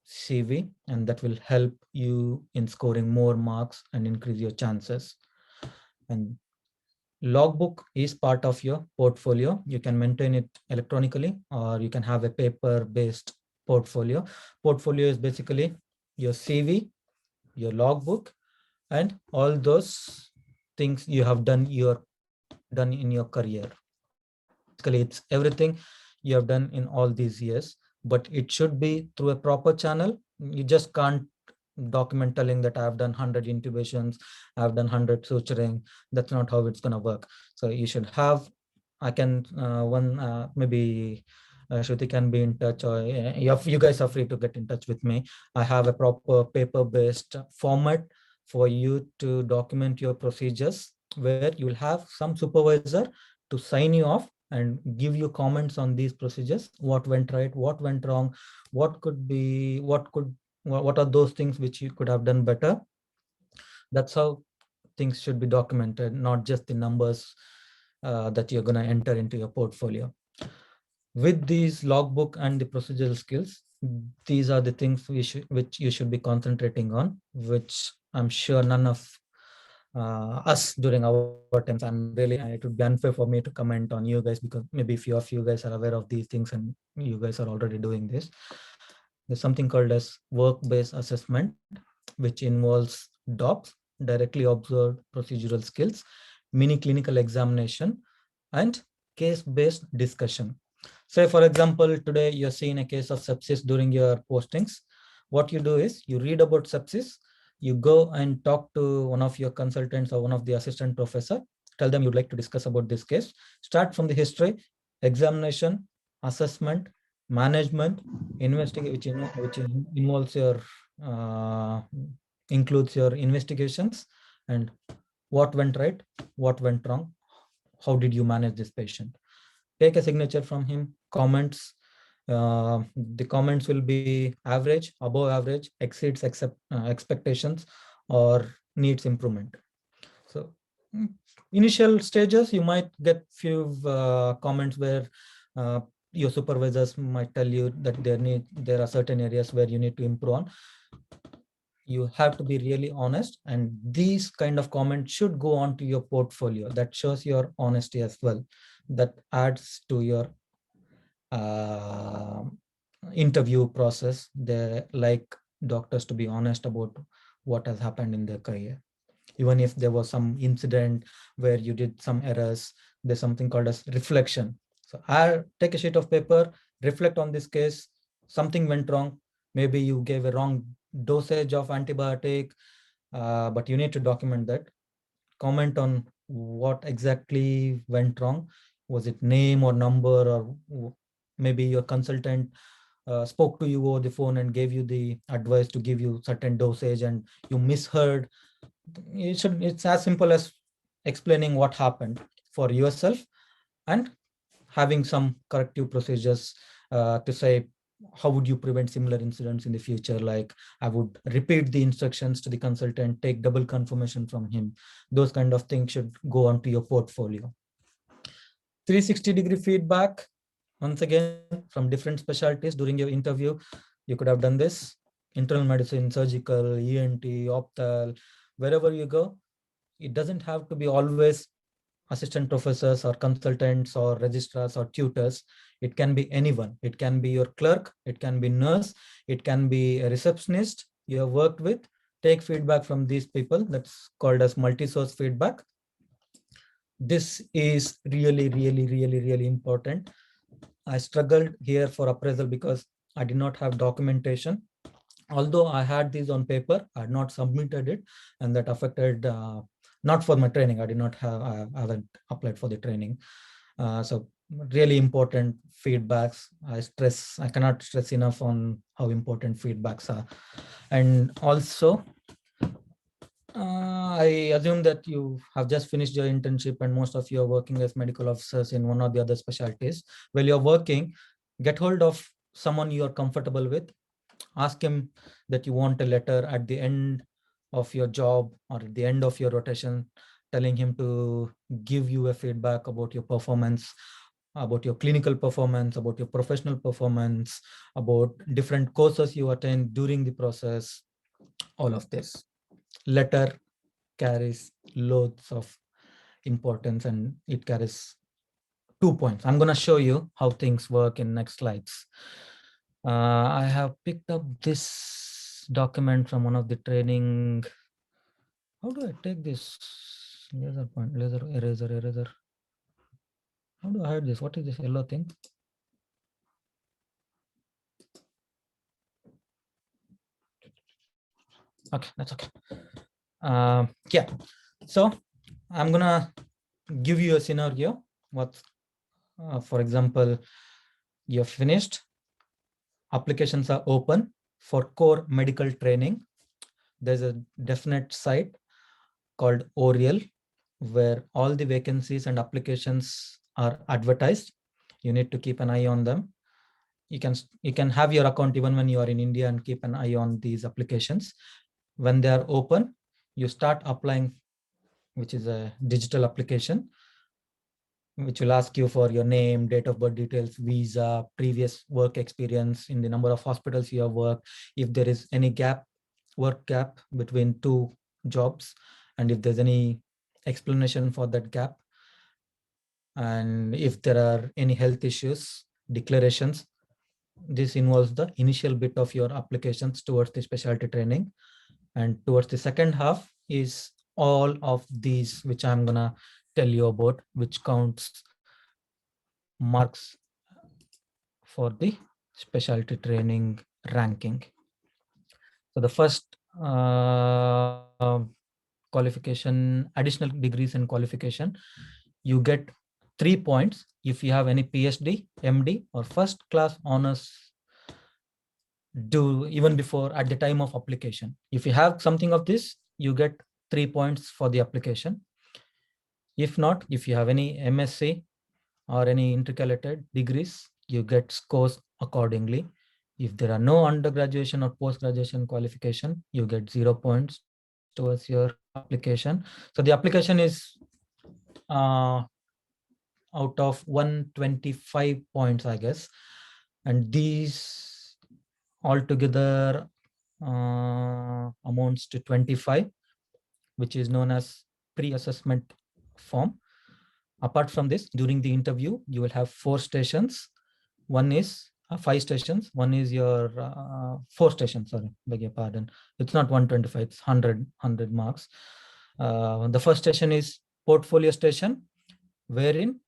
CV, and that will help you in scoring more marks and increase your chances. And logbook is part of your portfolio. You can maintain it electronically, or you can have a paper-based portfolio. Portfolio is basically your CV, your logbook, and all those things you have done in your career. Basically, it's everything you have done in all these years, but it should be through a proper channel. You just can't document telling that I've done 100 intubations, I've done 100 suturing. That's not how it's going to work. So you should have, I can, maybe Shruti can be in touch, or you guys are free to get in touch with me. I have a proper paper-based format for you to document your procedures, where you will have some supervisor to sign you off and give you comments on these procedures: what went right, what went wrong, what are those things which you could have done better. That's how things should be documented, not just the numbers that you're going to enter into your portfolio. With these logbook and the procedural skills, these are the things which you should be concentrating on, which I'm sure none of us during our times. It would be unfair for me to comment on you guys, because maybe few of you guys are aware of these things and you guys are already doing this. There's something called as work-based assessment, which involves DOPS, directly observed procedural skills, mini clinical examination, and case-based discussion. Say, for example, today you're seeing a case of sepsis during your postings. What you do is you read about sepsis, you go and talk to one of your consultants or one of the assistant professor, tell them you'd like to discuss about this case, start from the history, examination, assessment, management, investigate, which involves your includes your investigations and what went right, what went wrong, how did you manage this patient. Take a signature from him, comments. The comments will be average, above average, exceeds expectations, or needs improvement. So initial stages, you might get few comments where your supervisors might tell you that there are certain areas where you need to improve on. You have to be really honest, and these kind of comments should go on to your portfolio. That shows your honesty as well. That adds to your uh, interview process. They like doctors to be honest about what has happened in their career. Even if there was some incident where you did some errors, there's something called as reflection. So I take a sheet of paper, reflect on this case, something went wrong. Maybe you gave a wrong dosage of antibiotic, but you need to document that. Comment on what exactly went wrong. Was it name or number, or maybe your consultant spoke to you over the phone and gave you the advice to give you certain dosage and you misheard. It's as simple as explaining what happened for yourself and having some corrective procedures to say how would you prevent similar incidents in the future. Like, I would repeat the instructions to the consultant, take double confirmation from him. Those kind of things should go onto your portfolio. 360-degree feedback, once again, from different specialties during your interview. You could have done this: internal medicine, surgical, ENT, optal, wherever you go. It doesn't have to be always assistant professors or consultants or registrars or tutors. It can be anyone. It can be your clerk, it can be nurse, it can be a receptionist you have worked with. Take feedback from these people. That's called as multi-source feedback. This is really, really, really, really important. I struggled here for appraisal because I did not have documentation. Although I had these on paper, I had not submitted it, and that affected, not for my training. I haven't applied for the training. So really important feedbacks. I cannot stress enough on how important feedbacks are. And also, I assume that you have just finished your internship and most of you are working as medical officers in one or the other specialties. While you're working, get hold of someone you are comfortable with. Ask him that you want a letter at the end of your job or at the end of your rotation, telling him to give you a feedback about your performance, about your clinical performance, about your professional performance, about different courses you attend during the process. All of this. Letter carries loads of importance, and it carries 2 points. I'm going to show you how things work in next slides. I have picked up this document from one of the training. How do I take this laser point, laser eraser? How do I hide this? What is this yellow thing? Okay, that's okay. Yeah, so I'm gonna give you a scenario. For example, you're finished, applications are open for core medical training. There's a definite site called Oriel where all the vacancies and applications are advertised. You need to keep an eye on them. You can have your account even when you are in India and keep an eye on these applications. When they are open, you start applying, which is a digital application, which will ask you for your name, date of birth details, visa, previous work experience, in the number of hospitals you have worked, if there is any work gap between two jobs, and if there's any explanation for that gap, and if there are any health issues, declarations. This involves the initial bit of your applications towards the specialty training. And towards the second half is all of these, which I'm gonna tell you about, which counts marks for the specialty training ranking. So the first qualification, additional degrees and qualification, you get 3 points if you have any PhD, MD, or first class honors do even before at the time of application. If you have something of this, you get 3 points for the application. If not, if you have any MSc or any intercalated degrees, you get scores accordingly. If there are no undergraduation or post-graduation qualification, you get 0 points towards your application. So the application is out of 125 points, I guess. And these altogether amounts to 25, which is known as pre-assessment form. Apart from this, during the interview, you will have 4 stations. One is 5 stations. One is your 4 stations, sorry, beg your pardon. It's not 125, it's 100 marks. The first station is portfolio station, wherein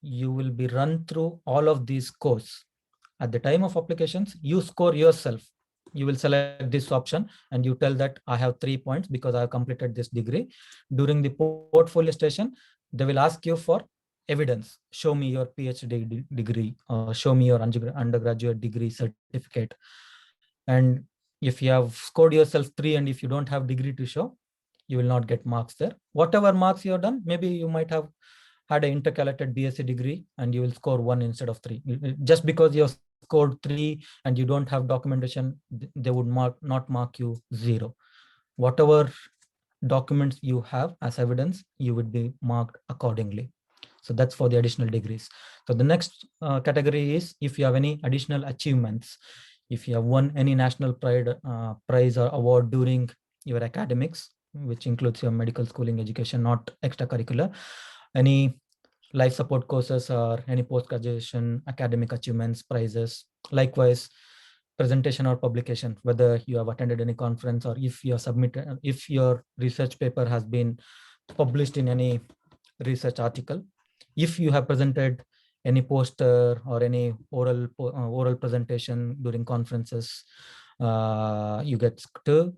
you will be run through all of these scores. At the time of applications, you score yourself. You will select this option and you tell that I have 3 points because I have completed this degree. During the portfolio station, they will ask you for evidence. Show me your PhD degree or show me your undergraduate degree certificate. And if you have scored yourself 3 and if you don't have degree to show, you will not get marks there. Whatever marks you have done, maybe you might have had an intercalated BSc degree and you will score 1 instead of 3. Just because you have scored 3 and you don't have documentation, they would not mark you 0. Whatever documents you have as evidence, you would be marked accordingly. So that's for the additional degrees. So the next category is if you have any additional achievements, if you have won any national prize or award during your academics, which includes your medical schooling education, not extracurricular, any life support courses or any post-graduation academic achievements, prizes. Likewise, presentation or publication, whether you have attended any conference or if you have submitted, if your research paper has been published in any research article, if you have presented any poster or any oral presentation during conferences, you get 2.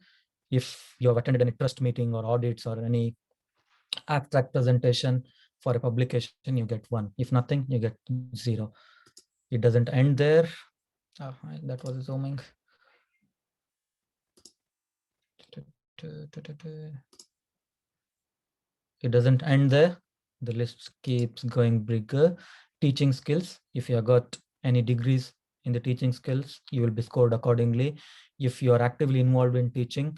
If you have attended any trust meeting or audits or any abstract presentation for a publication, you get 1. If nothing, you get 0. It doesn't end there. That was zooming. It doesn't end there. The list keeps going bigger. Teaching skills. If you have got any degrees in the teaching skills, you will be scored accordingly. If you are actively involved in teaching,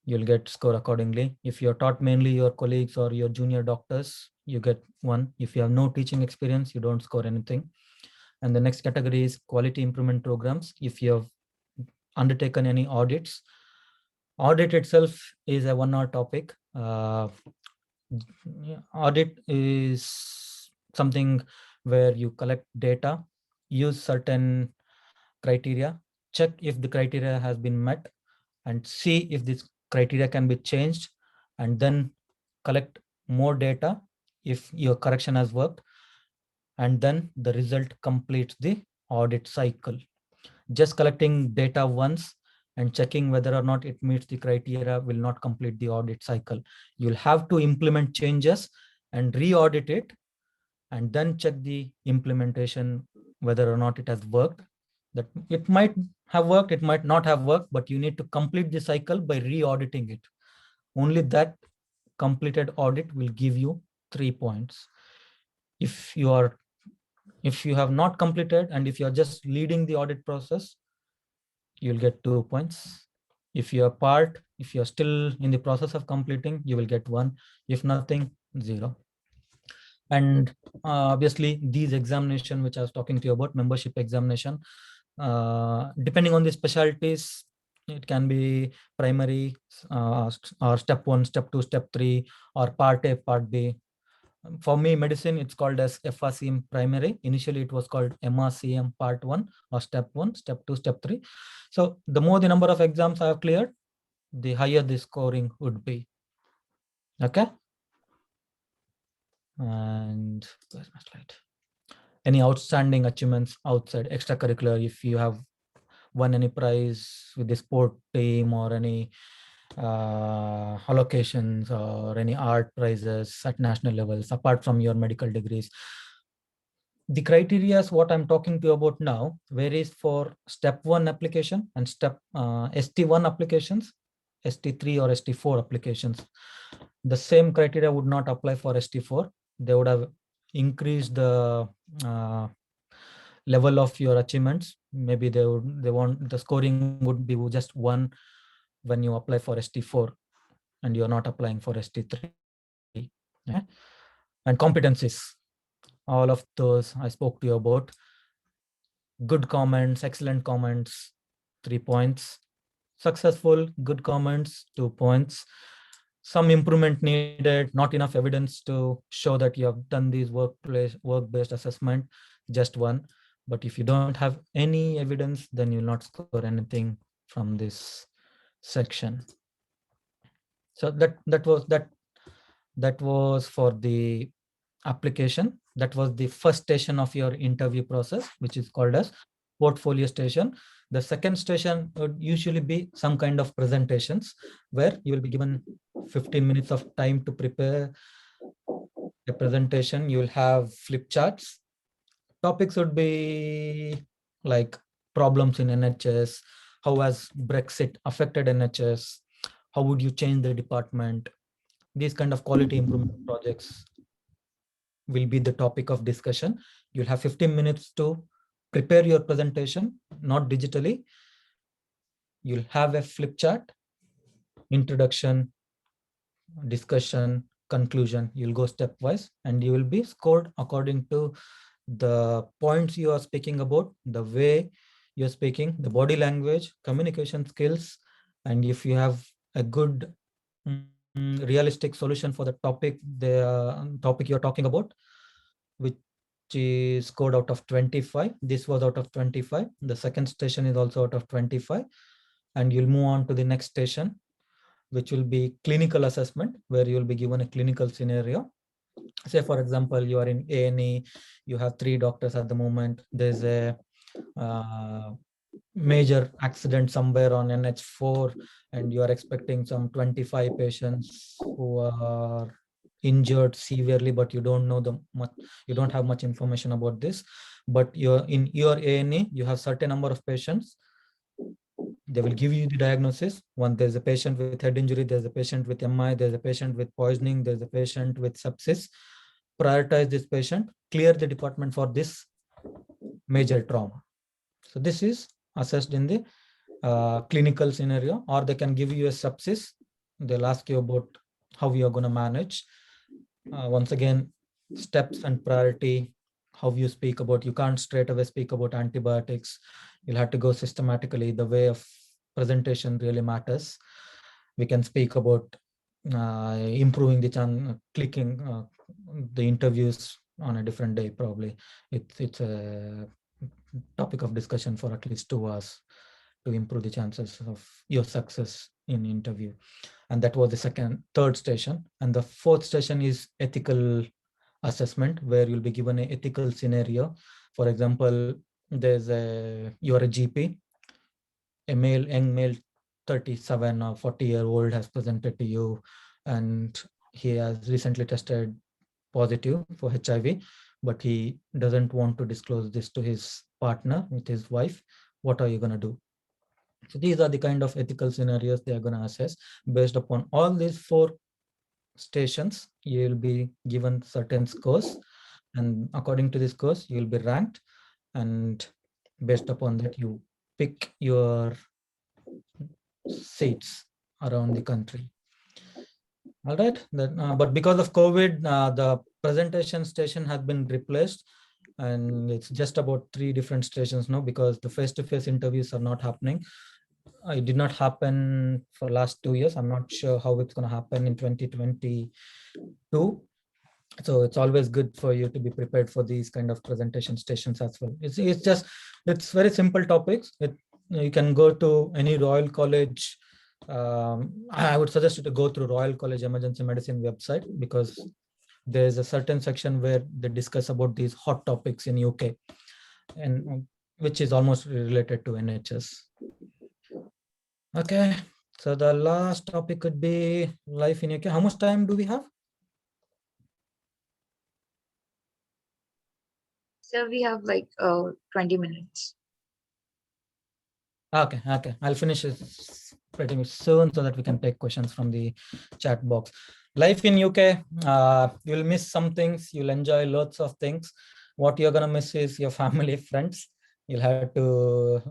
you'll get scored accordingly. If you're taught mainly your colleagues or your junior doctors, you get 1. If you have no teaching experience, you don't score anything. And the next category is quality improvement programs. If you have undertaken any audits, audit itself is a 1-hour topic. Audit is something where you collect data, use certain criteria, check if the criteria has been met, and see if this criteria can be changed, and then collect more data if your correction has worked, and then the result completes the audit cycle. Just collecting data once and checking whether or not it meets the criteria will not complete the audit cycle. You'll have to implement changes and re-audit it, and then check the implementation whether or not it has worked. That it might have worked, it might not have worked, but you need to complete the cycle by re-auditing it. Only that completed audit will give you 3 points. If you have not completed and if you are just leading the audit process, you'll get 2 points. If you are still in the process of completing, you will get 1. If nothing, 0. And obviously these examination which I was talking to you about, membership examination, depending on the specialties, it can be primary or step 1, step 2, step 3, or part A, part B. For me, medicine, it's called as FRCM primary. Initially, it was called MRCM part 1 or step 1, step 2, step 3. So the more the number of exams I have cleared, the higher the scoring would be. Okay. And where's my slide? Any outstanding achievements outside extracurricular, if you have won any prize with the sport team or any allocations or any art prizes at national levels, apart from your medical degrees, The criteria is what I'm talking to you about now varies for step 1 application and step ST1 applications, ST3 or ST4 applications. The same criteria would not apply for ST4. They would have increased the level of your achievements. Maybe they want the scoring would be just 1 when you apply for ST4 and you're not applying for ST3. Yeah? And competencies, all of those I spoke to you about. Good comments, excellent comments, 3 points. Successful, good comments, 2 points. Some improvement needed, not enough evidence to show that you have done this work-based assessment, just 1. But if you don't have any evidence, then you'll not score anything from this section. So that was for the application. That was the first station of your interview process, which is called as portfolio station. The second station would usually be some kind of presentations where you will be given 15 minutes of time to prepare a presentation. You will have flip charts. Topics would be like problems in NHS, how has Brexit affected NHS, how would you change the department. These kind of quality improvement projects will be the topic of discussion. You'll have 15 minutes to prepare your presentation, not digitally. You'll have a flip chart, introduction, discussion, conclusion. You'll go stepwise and you will be scored according to the points you are speaking about, the way you're speaking, the body language, communication skills, and if you have a good realistic solution for the topic you're talking about, which is scored out of 25. This was out of 25. The second station is also out of 25. And you'll move on to the next station, which will be clinical assessment, where you'll be given a clinical scenario. Say, for example, you are in A&E, you have 3 doctors at the moment. There's a major accident somewhere on NH4, and you are expecting some 25 patients who are injured severely, but you don't know you don't have much information about this. But in your A&E, you have certain number of patients. They will give you the diagnosis. One, there's a patient with head injury, there's a patient with MI, there's a patient with poisoning, there's a patient with sepsis. Prioritize this patient, clear the department for this major trauma. So this is assessed in the clinical scenario. Or they can give you a sepsis. They'll ask you about how you are going to manage. Once again, steps and priority, how you speak about, you can't straight away speak about antibiotics. You'll have to go systematically. The way of presentation really matters. We can speak about improving the clicking the interviews on a different day. Probably it's a topic of discussion for at least 2 hours to improve the chances of your success in interview. And that was the third station. And the fourth station is ethical assessment, where you'll be given an ethical scenario. For example, you're a GP, young male 37 or 40-year-old has presented to you, and he has recently tested positive for HIV, but he doesn't want to disclose this to his partner, with his wife. What are you going to do? So these are the kind of ethical scenarios they are going to assess. Based upon all these 4 stations, you will be given certain scores, and according to this scores, you will be ranked, and based upon that, you pick your seats around the country. All right, but because of COVID, the presentation station has been replaced, and it's just about 3 different stations now, because the face-to-face interviews are not happening. It did not happen for last 2 years. I'm not sure how it's going to happen in 2022. So it's always good for you to be prepared for these kind of presentation stations as well. It's very simple topics. You can go to any Royal College. I would suggest you to go through Royal College Emergency Medicine website, because there's a certain section where they discuss about these hot topics in UK, and which is almost related to NHS. Okay, so the last topic could be life in UK. How much time do we have? Sir, we have like 20 minutes. Okay. I'll finish it pretty much soon so that we can take questions from the chat box. Life in UK, you'll miss some things, you'll enjoy lots of things. What you're gonna miss is your family, friends. You'll have to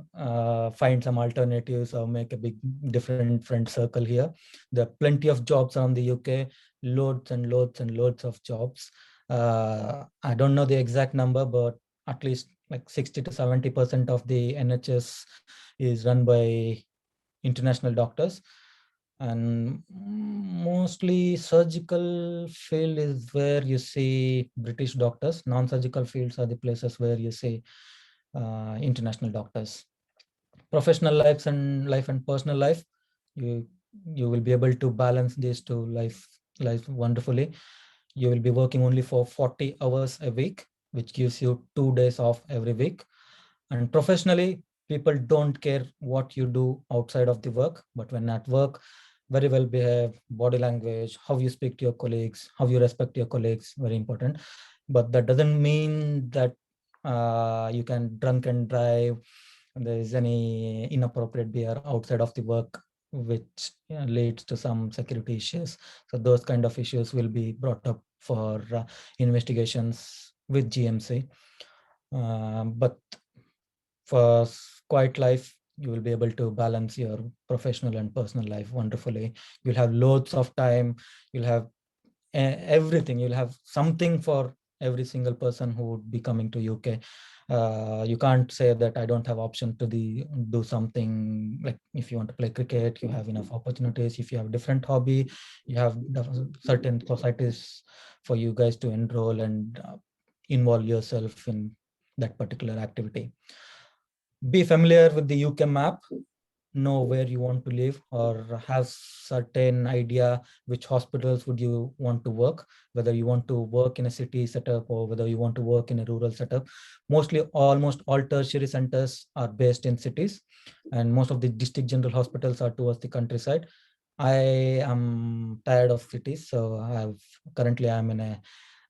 find some alternatives or make a big different friend circle here. There are plenty of jobs around the UK, loads and loads of jobs. I don't know the exact number, but at least like 60 to 70% of the NHS is run by international doctors, and mostly surgical field is where you see British doctors. Non-surgical fields are the places where you see international doctors. Professional life and personal life, you will be able to balance these two life wonderfully. You will be working only for 40 hours a week, which gives you 2 days off every week. And professionally, people don't care what you do outside of the work, but when at work, very well behave, body language, how you speak to your colleagues, how you respect your colleagues, very important. But that doesn't mean that you can drunk and drive, and there is any inappropriate behavior outside of the work, which leads to some security issues. So those kind of issues will be brought up for investigations with GMC. But for quiet life, you will be able to balance your professional and personal life wonderfully. You'll have loads of time. You'll have everything. You'll have something for every single person who would be coming to UK. You can't say that I don't have option to do something. Like if you want to play cricket, you have enough opportunities. If you have a different hobby, you have certain societies for you guys to enroll and involve yourself in that particular activity. Be familiar with the UK map, know where you want to live, or have certain idea which hospitals would you want to work, whether you want to work in a city setup or whether you want to work in a rural setup. Mostly almost all tertiary centers are based in cities, and most of the district general hospitals are towards the countryside. I am tired of cities, so currently I'm in a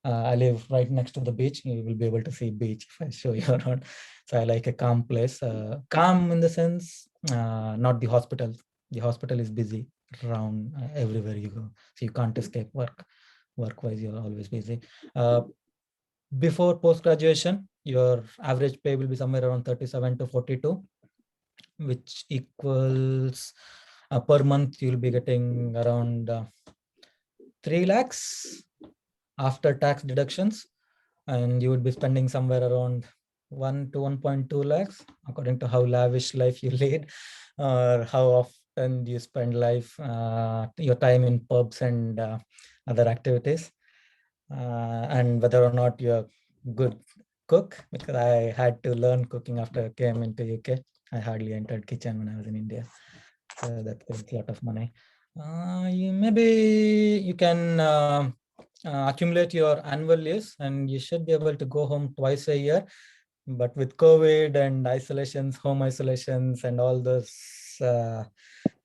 I live right next to the beach. You will be able to see beach if I show you around. So I like a calm place. Calm in the sense, not the hospital. The hospital is busy around everywhere you go. So you can't escape work. Work-wise, you're always busy. Before post-graduation, your average pay will be somewhere around 37 to 42, which equals per month, you'll be getting around 3 lakhs after tax deductions, and you would be spending somewhere around 1 to 1.2 lakhs according to how lavish life you lead, or how often you spend your time in pubs and other activities, and whether or not you're good cook, because I had to learn cooking after I came into UK. I hardly entered kitchen when I was in India, so that was a lot of money. Maybe you can accumulate your annual leaves, and you should be able to go home twice a year. But with COVID and isolations, home isolations, and all those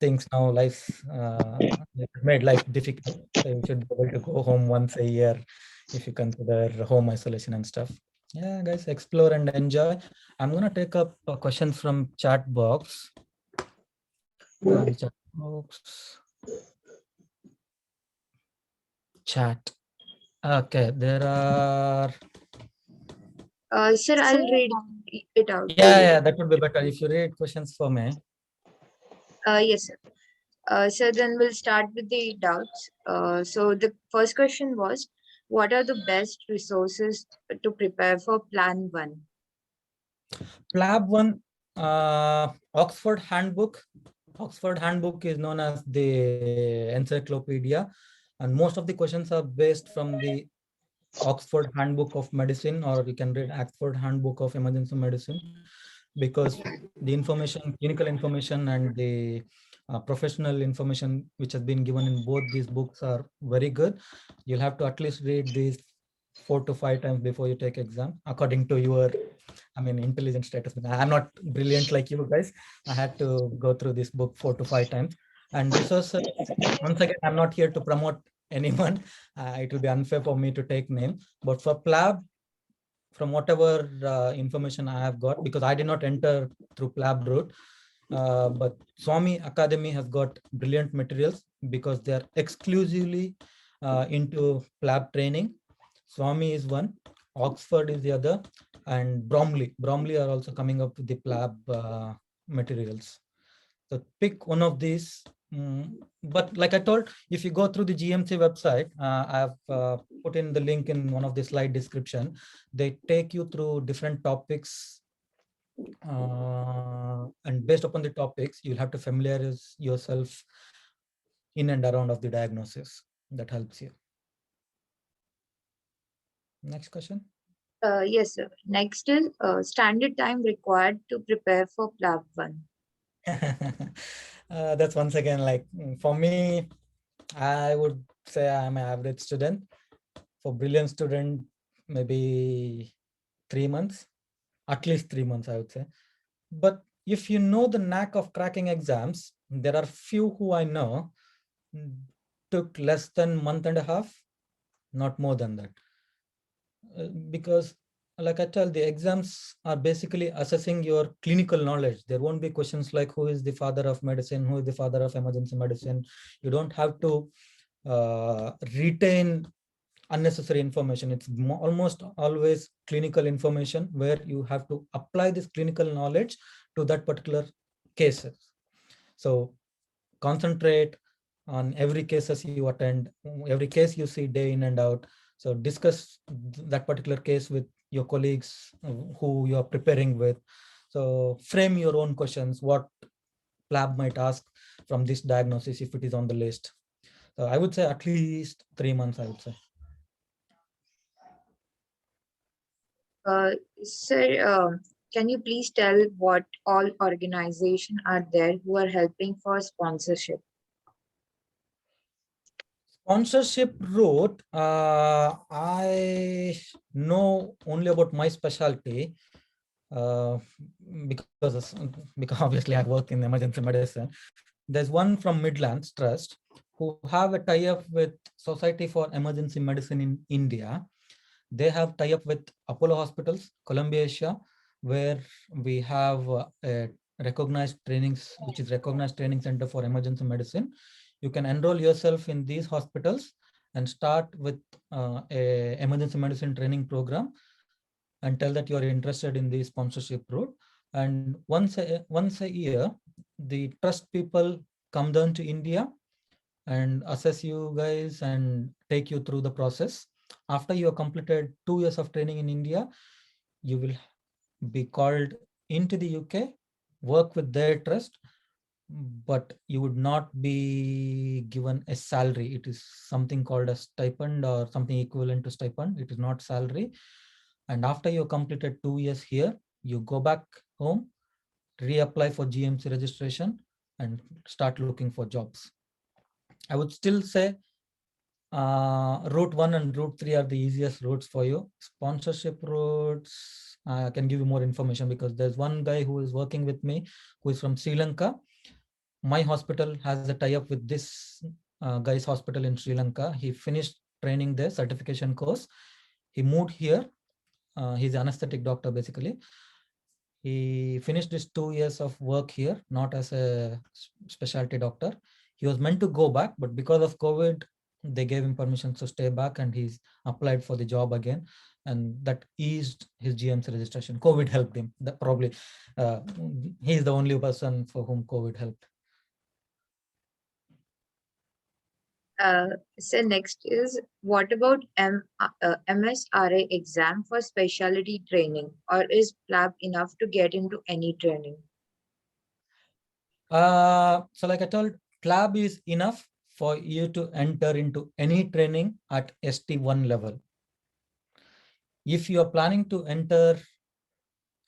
things now, life made life difficult. So you should be able to go home once a year if you consider home isolation and stuff. Yeah, guys, explore and enjoy. I'm gonna take up a question from chat box. The chat box. Chat. Okay, there are. Sir, I'll read it out. Yeah, that would be better if you read questions for me. Yes, sir. So then we'll start with the doubts. So the first question was, what are the best resources to prepare for Plan 1? PLAB 1, Oxford Handbook. Oxford Handbook is known as the encyclopedia, and most of the questions are based from the Oxford Handbook of Medicine, or you can read Oxford Handbook of Emergency Medicine, because the information, clinical information, and the professional information which has been given in both these books are very good. You'll have to at least read these 4 to 5 times before you take exam, according to your, intelligence status. I'm not brilliant like you guys. I had to go through this book 4 to 5 times. And resources, once again, I'm not here to promote anyone. It will be unfair for me to take name. But for PLAB, from whatever information I have got, because I did not enter through PLAB route, but Swami Academy has got brilliant materials because they are exclusively into PLAB training. Swami is one, Oxford is the other, and Bromley are also coming up with the PLAB materials. So pick one of these. But like I told, if you go through the GMC website, I've put in the link in one of the slide description. They take you through different topics, and based upon the topics, you'll have to familiarize yourself in and around of the diagnosis. That helps you. Next question. Yes, sir. Next is standard time required to prepare for PLAB 1. That's once again like for me, I would say I'm an average student. For brilliant student, maybe 3 months, at least 3 months, I would say. But if you know the knack of cracking exams, there are few who I know took less than month and a half, not more than that. Because like I tell, the exams are basically assessing your clinical knowledge. There won't be questions like who is the father of medicine, who is the father of emergency medicine. You don't have to retain unnecessary information. It's almost always clinical information where you have to apply this clinical knowledge to that particular cases. So concentrate on every cases you attend, every case you see day in and out. So discuss that particular case with your colleagues who you are preparing with. So frame your own questions, what PLAB might ask from this diagnosis if it is on the list. So I would say at least 3 months, I would say. Sir, can you please tell what all organizations are there who are helping for sponsorship? Sponsorship route, I know only about my specialty uh, because, because obviously I work in emergency medicine. There's one from Midlands Trust who have a tie-up with Society for Emergency Medicine in India. They have tie-up with Apollo Hospitals, Columbia Asia, where we have a recognized trainings, which is recognized training center for emergency medicine. You can enroll yourself in these hospitals and start with a emergency medicine training program and tell that you are interested in the sponsorship route. And once a year, the trust people come down to India and assess you guys and take you through the process. After you have completed 2 years of training in India, you will be called into the UK, work with their trust, but you would not be given a salary. It is something called a stipend or something equivalent to stipend. It is not salary. And after you completed 2 years here, you go back home, reapply for GMC registration and start looking for jobs. I would still say route 1 and route 3 are the easiest routes for you. Sponsorship routes, I can give you more information because there's one guy who is working with me who is from Sri Lanka. My hospital has a tie-up with this guy's hospital in Sri Lanka. He finished training there, certification course. He moved here. He's an anesthetic doctor, basically. He finished his 2 years of work here, not as a specialty doctor. He was meant to go back, but because of COVID, they gave him permission to stay back and he's applied for the job again. And that eased his GMC registration. COVID helped him. That probably he's the only person for whom COVID helped. So next is what about MSRA exam for specialty training, or is PLAB enough to get into any training? So like I told, PLAB is enough for you to enter into any training at ST1 level. If you are planning to enter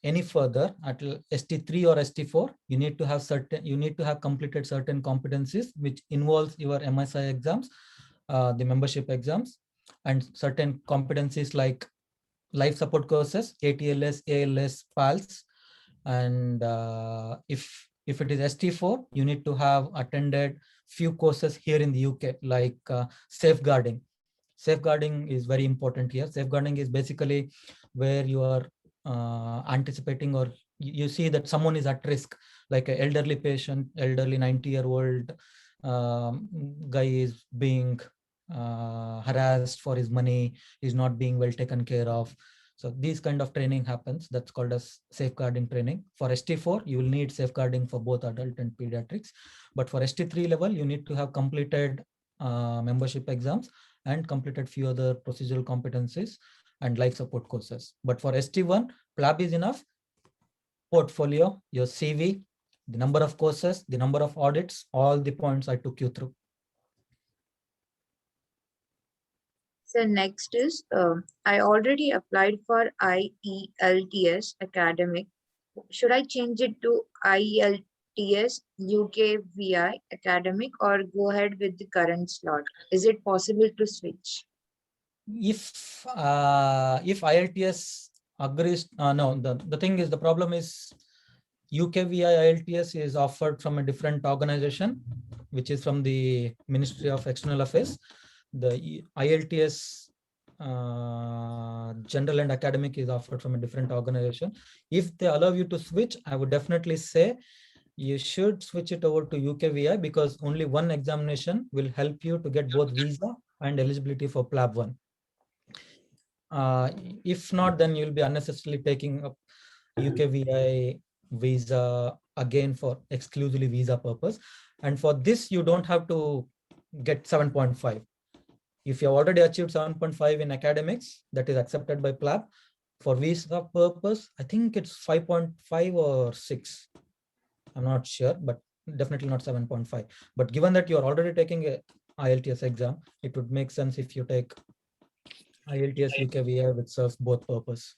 any further at ST3 or ST4, you need to have completed certain competencies, which involves your MSI exams, the membership exams, and certain competencies like life support courses, ATLS, ALS, PALS, and if it is ST4, you need to have attended few courses here in the UK, like safeguarding. safeguarding is very important here. Safeguarding is basically where you are anticipating, or you see that someone is at risk, like an elderly patient, elderly 90-year-old guy is being harassed for his money, is not being well taken care of. So these kind of training happens. That's called as safeguarding training. For ST4, you will need safeguarding for both adult and pediatrics. But for ST3 level, you need to have completed membership exams and completed few other procedural competencies and life support courses. But for ST1, PLAB is enough. Portfolio, your CV, the number of courses, the number of audits, all the points I took you through. So next is, I already applied for IELTS academic. Should I change it to IELTS UKVI academic or go ahead with the current slot? Is it possible to switch? If IELTS agrees, no, the thing is, the problem is UKVI IELTS is offered from a different organization, which is from the Ministry of External Affairs. The IELTS general and academic is offered from a different organization. If they allow you to switch, I would definitely say you should switch it over to UKVI, because only one examination will help you to get both visa and eligibility for PLAB 1. If not, then you'll be unnecessarily taking up UKVI visa again for exclusively visa purpose. And for this, you don't have to get 7.5. If you have already achieved 7.5 in academics, that is accepted by PLAB. For visa purpose, I think it's 5.5 or 6. I'm not sure, but definitely not 7.5. But given that you're already taking a IELTS exam, it would make sense if you take IELTS UKVI, which serves both purpose.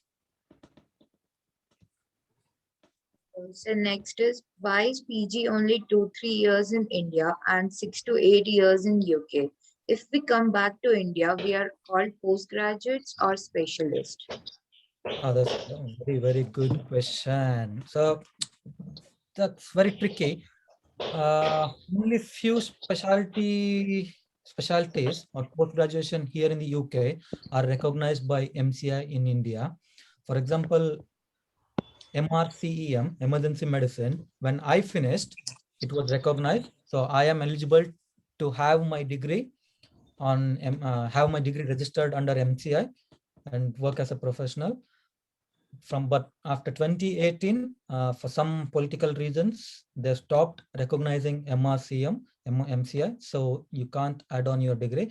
So next is, why is PG only 2-3 years in India and 6 to 8 years in UK? If we come back to India, we are called postgraduates or specialists. That's a very, very good question. So that's very tricky. Only few specialties or post-graduation here in the UK are recognized by MCI in India. For example, MRCEM, emergency medicine, when I finished, it was recognized. So I am eligible to have my degree registered under MCI and work as a professional. But after 2018, for some political reasons, they stopped recognizing MCI, so you can't add on your degree.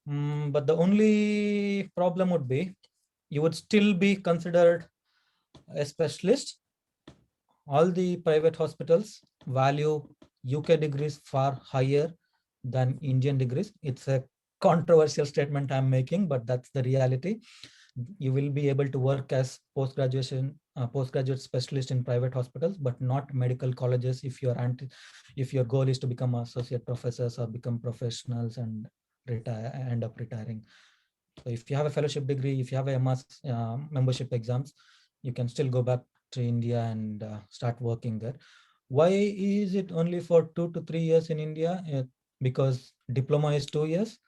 But the only problem would be you would still be considered a specialist. All the private hospitals value UK degrees far higher than Indian degrees. It's a controversial statement I'm making, but that's the reality. You will be able to work as postgraduate specialist in private hospitals, but not medical colleges if your goal is to become associate professors or become professionals and end up retiring. So if you have a fellowship degree, if you have a MS membership exams, you can still go back to India and start working there. Why is it only for 2 to 3 years in India? Because diploma is 2 years,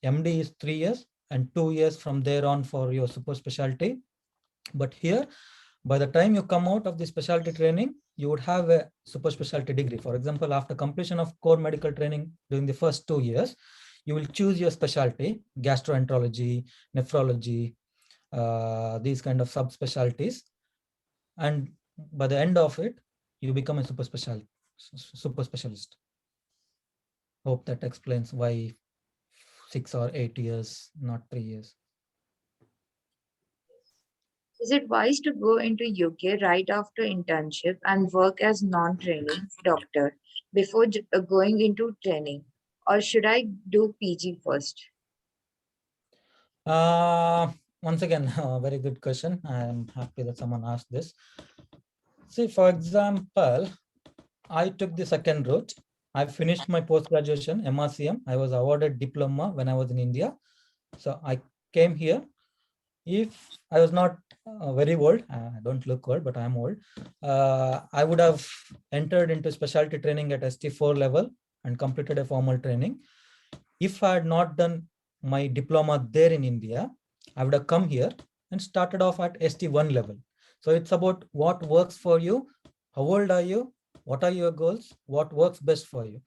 MD is 3 years, and 2 years from there on for your super specialty. But here, by the time you come out of the specialty training, you would have a super specialty degree. For example, after completion of core medical training during the first 2 years, you will choose your specialty, gastroenterology, nephrology, these kind of subspecialties. And by the end of it, you become a super specialist. Hope that explains why 6 or 8 years, not 3 years. Is it wise to go into UK right after internship and work as non-training doctor before going into training? Or should I do PG first? Once again, a very good question. I'm happy that someone asked this. See, for example, I took the second route. I finished my post-graduation, MRCM. I was awarded diploma when I was in India. So I came here. If I was not very old, I don't look old, but I'm old, I would have entered into specialty training at ST4 level and completed a formal training. If I had not done my diploma there in India, I would have come here and started off at ST1 level. So it's about what works for you, how old are you, what are your goals, what works best for you.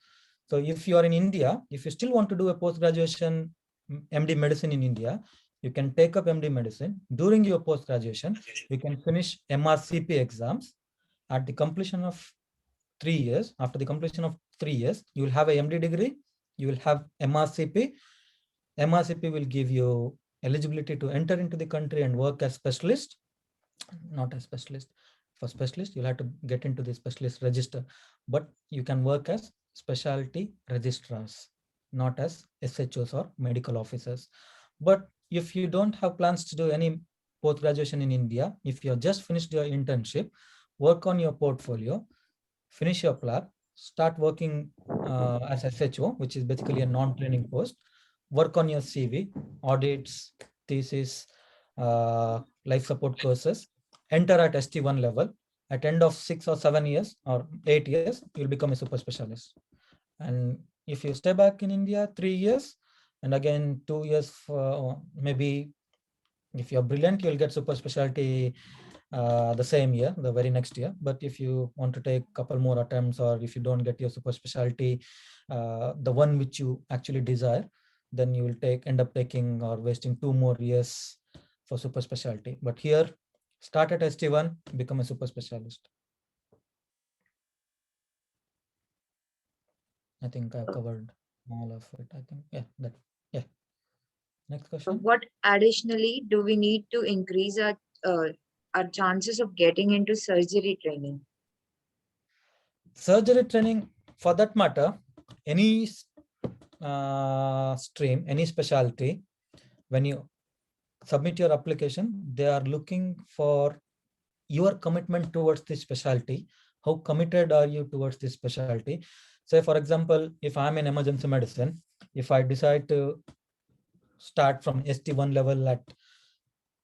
So if you are in India, if you still want to do a post-graduation MD medicine in India, you can take up MD medicine. During your post-graduation, you can finish MRCP exams. At the completion of 3 years, after the completion of 3 years, you will have a MD degree, you will have MRCP. MRCP will give you eligibility to enter into the country and work as specialist, not as specialist. For specialist, you'll have to get into the specialist register, but you can work as specialty registrars, not as SHOs or medical officers. But if you don't have plans to do any post-graduation in India, if you have just finished your internship, work on your portfolio, finish your PLAB, start working as SHO, which is basically a non-training post, work on your CV, audits, thesis, life support courses, enter at ST1 level. At end of 6 or 7 years or 8 years, you'll become a super specialist. And if you stay back in India 3 years, and again 2 years, for maybe if you're brilliant, you'll get super specialty the same year, the very next year. But if you want to take a couple more attempts, or if you don't get your super specialty, the one which you actually desire, then you will end up taking or wasting 2 more years for super specialty. But here, start at ST1, become a super specialist. I think I've covered all of it. I think, yeah. Next question. What additionally do we need to increase our chances of getting into surgery training? Surgery training, for that matter, any stream, any specialty, when you submit your application, they are looking for your commitment towards this specialty. How committed are you towards this specialty? Say, for example, if I'm in emergency medicine, if I decide to start from ST1 level at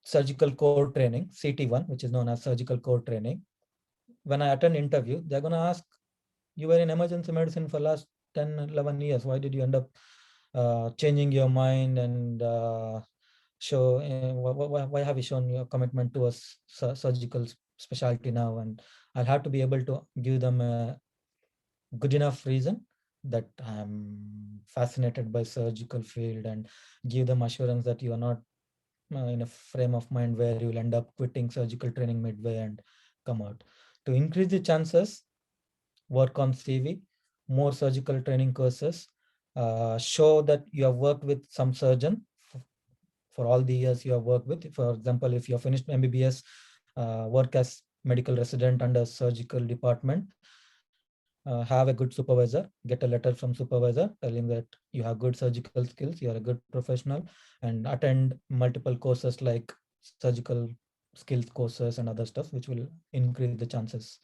surgical core training, CT1, which is known as surgical core training, when I attend interview, they're going to ask, you were in emergency medicine for last 10, 11 years. Why did you end up changing your mind and show, why have you shown your commitment to a surgical specialty now? And I'll have to be able to give them a good enough reason that I'm fascinated by surgical field, and give them assurance that you are not in a frame of mind where you will end up quitting surgical training midway and come out. To increase the chances, work on CV, more surgical training courses, show that you have worked with some surgeon for all the years you have worked with. For example, if you have finished MBBS, work as medical resident under surgical department, have a good supervisor, get a letter from supervisor telling that you have good surgical skills, you are a good professional, and attend multiple courses like surgical skills courses and other stuff, which will increase the chances.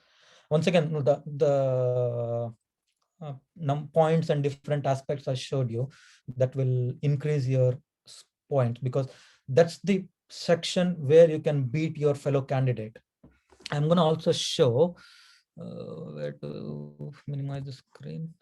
Once again, the points and different aspects I showed you, that will increase your points, because that's the section where you can beat your fellow candidate. I'm going to also show where to minimize the screen.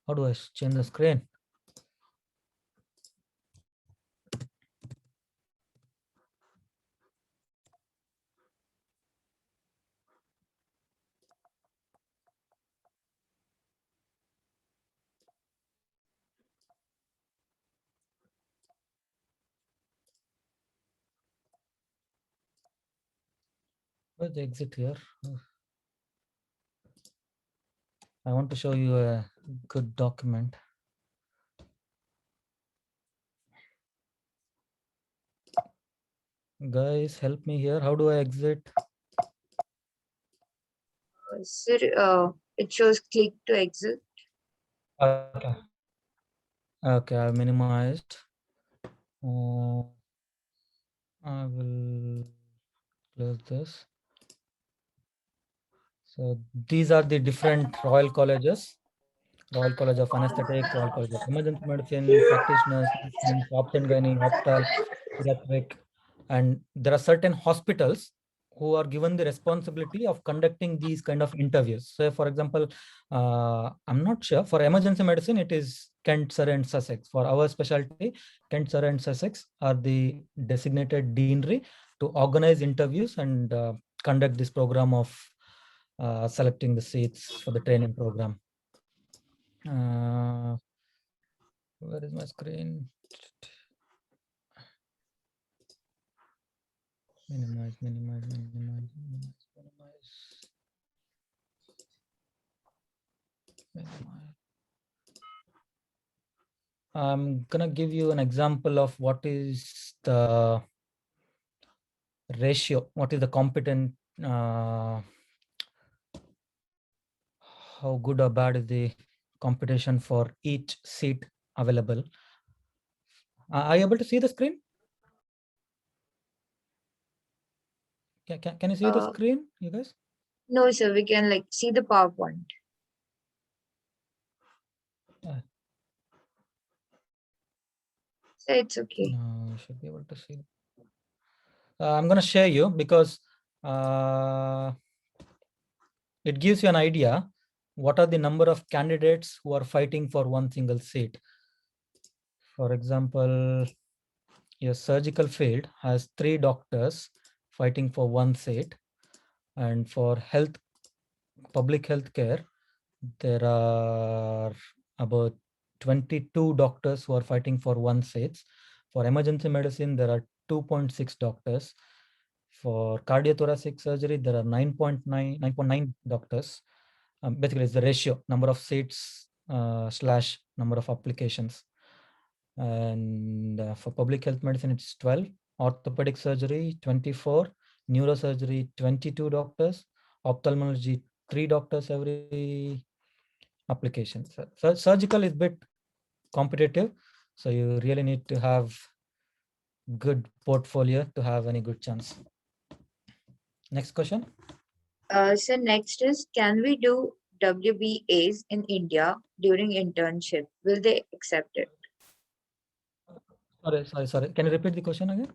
How do I change the screen? Where's the exit here? I want to show you a good document. Guys, help me here. How do I exit? Sir, it shows click to exit. Okay. Okay, I've minimized. I will close this. So these are the different Royal Colleges. Royal College of Anesthetics, Royal College of Emergency Medicine, practitioners, opt and gynae, optal, pediatric, and there are certain hospitals who are given the responsibility of conducting these kind of interviews. So, for example, I'm not sure for emergency medicine, it is Kent, Surrey, and Sussex. For our specialty, Kent, Surrey, and Sussex are the designated deanery to organize interviews and conduct this program of selecting the seats for the training program. Where is my screen? Minimize, minimize, minimize, minimize, minimize. I'm gonna give you an example of what is the ratio, what is the competent, how good or bad is the competition for each seat available. Are you able to see the screen? Can you see the screen, you guys? No, sir, we can like see the PowerPoint. So it's okay. No, you should be able to see. I'm going to share you because it gives you an idea what are the number of candidates who are fighting for one single seat. For example, your surgical field has 3 doctors fighting for one seat, and for public health care, there are about 22 doctors who are fighting for one seat. For emergency medicine, there are 2.6 doctors. For cardiothoracic surgery, there are 9.9 doctors. Basically, it's the ratio, number of seats slash number of applications. And for public health medicine, it's 12. Orthopedic surgery, 24. Neurosurgery, 22 doctors. Ophthalmology, 3 doctors every application. So surgical is a bit competitive. So you really need to have good portfolio to have any good chance. Next question. So next is, can we do WBAs in India during internship? Will they accept it? Sorry. Can you repeat the question again?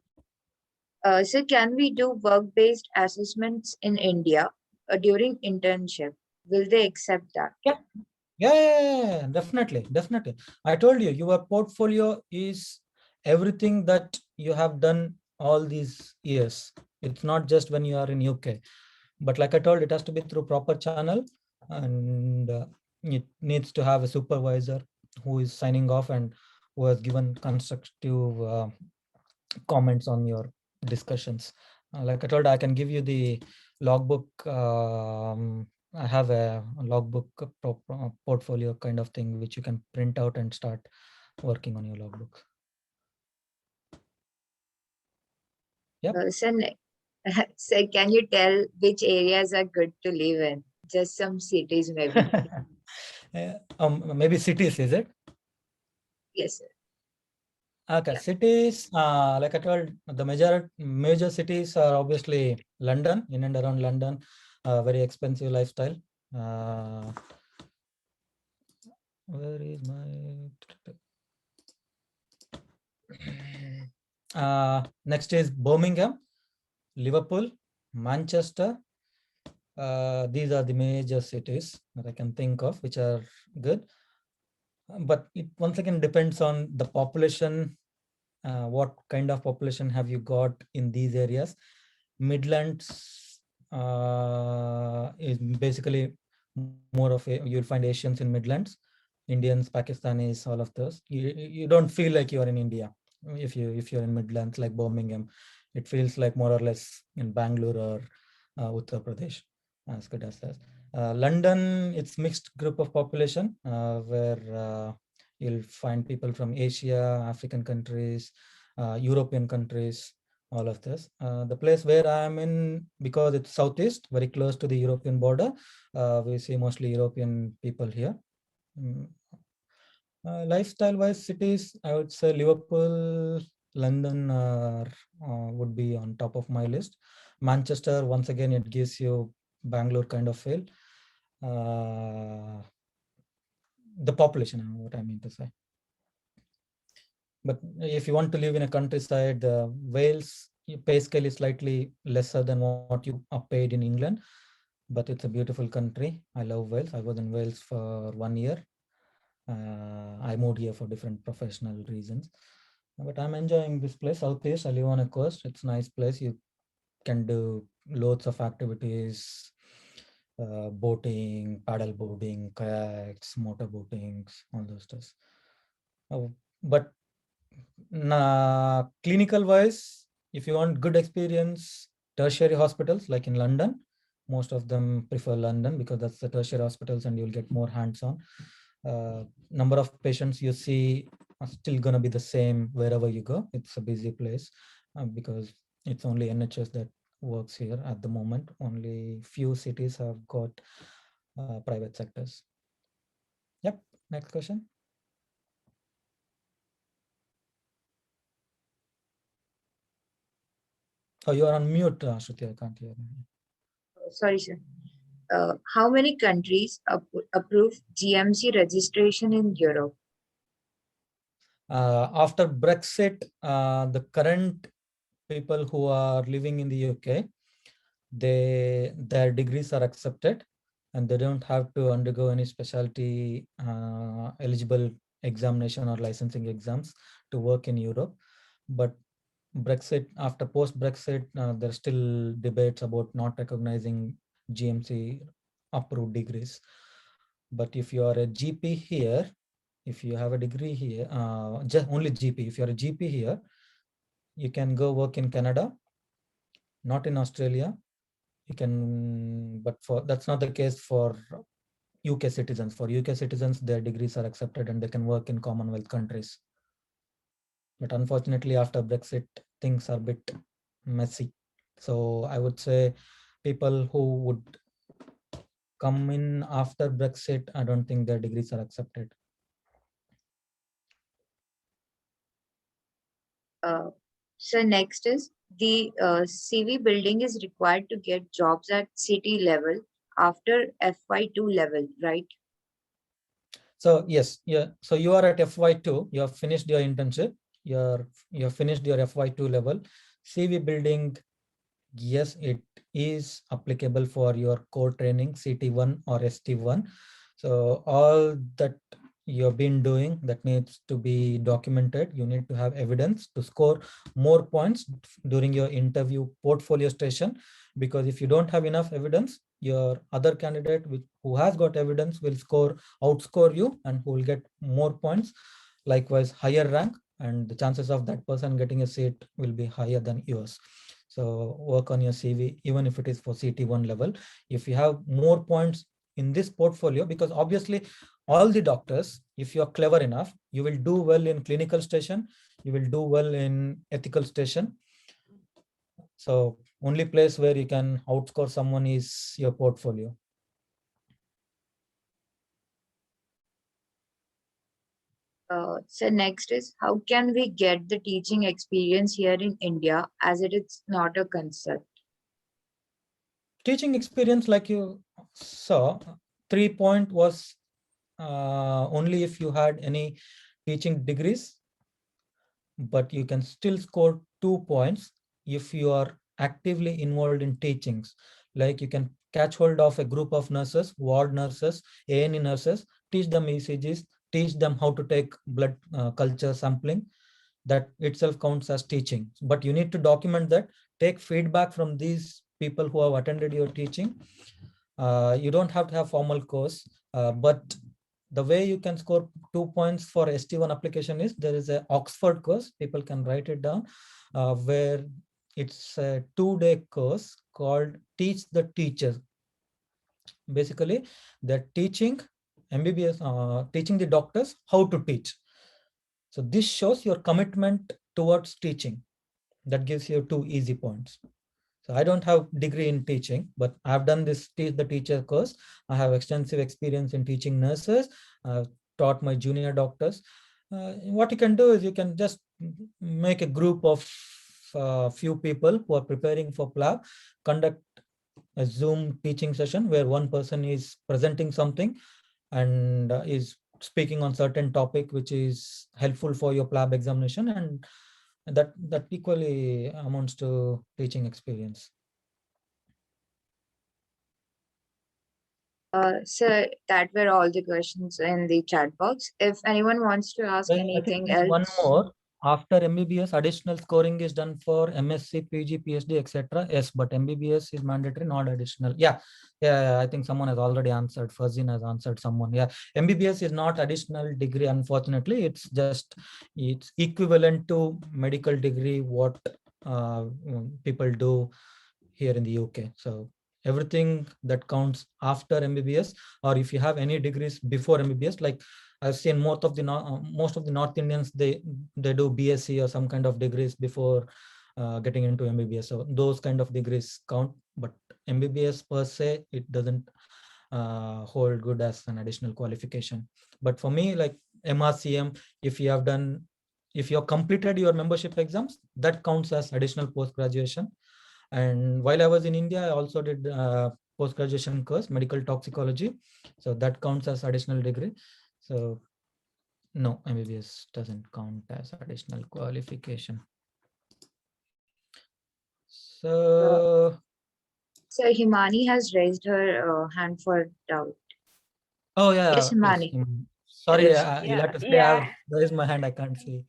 So can we do work-based assessments in India during internship? Will they accept that? Yeah, definitely. I told you, your portfolio is everything that you have done all these years. It's not just when you are in UK. But like I told, it has to be through proper channel, and it needs to have a supervisor who is signing off and who has given constructive comments on your discussions. Like I told, I can give you the logbook. I have a logbook portfolio kind of thing, which you can print out and start working on your logbook. Yep. So can you tell which areas are good to live in? Just some cities, maybe. Maybe cities, is it? Yes, sir. Okay, Yeah. cities, like I told, the major cities are obviously London, in and around London, very expensive lifestyle. Where is my... next is Birmingham, Liverpool, Manchester. These are the major cities that I can think of, which are good. But it once again depends on the population. What kind of population have you got in these areas? Midlands is basically more of you'll find Asians in Midlands, Indians, Pakistanis, all of those. You don't feel like you are in India if you're in Midlands, like Birmingham. It feels like more or less in Bangalore or Uttar Pradesh, as good as that. London, it's mixed group of population where you'll find people from Asia, African countries, European countries, all of this. The place where I am in, because it's southeast, very close to the European border, we see mostly European people here. Lifestyle-wise cities, I would say Liverpool, London would be on top of my list. Manchester, once again, it gives you Bangalore kind of feel. the population, what I mean to say. But if you want to live in a countryside, Wales pay scale is slightly lesser than what you are paid in England, but it's a beautiful country. I love Wales. I was in Wales for 1 year. I moved here for different professional reasons, but I'm enjoying this place. Southeast, I live on a coast. It's a nice place. You can do loads of activities, boating, paddle boarding, kayaks, motor boatings, all those stuff. But clinical wise, if you want good experience, tertiary hospitals like in London, most of them prefer London because that's the tertiary hospitals and you'll get more hands-on. Number of patients you see are still going to be the same wherever you go. It's a busy place because it's only NHS that works here at the moment. Only few cities have got private sectors. Yep. Next question. Oh, you are on mute, Shruti. I can't hear you. Sorry, sir. How many countries approve GMC registration in Europe? After Brexit, the current people who are living in the UK, their degrees are accepted and they don't have to undergo any specialty eligible examination or licensing exams to work in Europe. But Brexit, after post-Brexit, there's still debates about not recognizing GMC approved degrees. But if you are a GP here, if you have a degree here, just only GP, if you're a GP here, you can go work in Canada, not in Australia. You can, but for that's not the case for UK citizens. For UK citizens, their degrees are accepted and they can work in Commonwealth countries. But unfortunately, after Brexit, things are a bit messy. So I would say people who would come in after Brexit, I don't think their degrees are accepted. So next is the CV building is required to get jobs at city level after FY2 level, right? So yes, yeah. So you are at FY2. You have finished your internship. You have finished your FY2 level. CV building, yes, it is applicable for your core training, CT1 or ST1. So all that you've been doing, that needs to be documented. You need to have evidence to score more points during your interview portfolio station, because if you don't have enough evidence, your other candidate who has got evidence will outscore you and who will get more points, likewise higher rank, and the chances of that person getting a seat will be higher than yours. So work on your CV, even if it is for CT1 level. If you have more points in this portfolio, because obviously all the doctors, if you're clever enough, you will do well in clinical station, you will do well in ethical station. So only place where you can outscore someone is your portfolio. So next is how can we get the teaching experience here in India as it is not a concept? Teaching experience, like you saw, 3 point was only if you had any teaching degrees, but you can still score 2 points if you are actively involved in teachings. Like you can catch hold of a group of nurses, ward nurses, A&E nurses, teach them ECGs, teach them how to take blood culture sampling. That itself counts as teaching. But you need to document that, take feedback from these people who have attended your teaching. You don't have to have formal course, but the way you can score 2 points for ST1 application is there is an Oxford course, people can write it down, where it's a 2-day course called Teach the Teacher. Basically, they're teaching MBBS, teaching the doctors how to teach. So this shows your commitment towards teaching. That gives you 2 easy points. So I don't have degree in teaching, but I've done this Teach the Teacher course. I have extensive experience in teaching nurses. I've taught my junior doctors. What you can do is you can just make a group of few people who are preparing for PLAB, conduct a Zoom teaching session where one person is presenting something and is speaking on certain topic which is helpful for your PLAB examination, and that equally amounts to teaching experience. So that were all the questions in the chat box. If anyone wants to ask I think anything there's one else, more. After MBBS, additional scoring is done for MSc, PG, PhD, etc. Yes, but MBBS is mandatory, not additional. Yeah. I think someone has already answered. Fazin has answered someone. Yeah, MBBS is not additional degree. Unfortunately, it's equivalent to medical degree what people do here in the UK. So everything that counts after MBBS, or if you have any degrees before MBBS, like I've seen most of the North Indians, they do BSc or some kind of degrees before getting into MBBS. So those kind of degrees count, but MBBS per se, it doesn't hold good as an additional qualification. But for me, like MRCM, if you have completed your membership exams, that counts as additional post-graduation. And while I was in India, I also did post-graduation course, medical toxicology. So that counts as additional degree. So no, MBBS doesn't count as additional qualification. So Himani has raised her hand for doubt. oh yeah, Yes, Himani. Sorry, Yes. you'll have to say I've raised my hand. I can't see.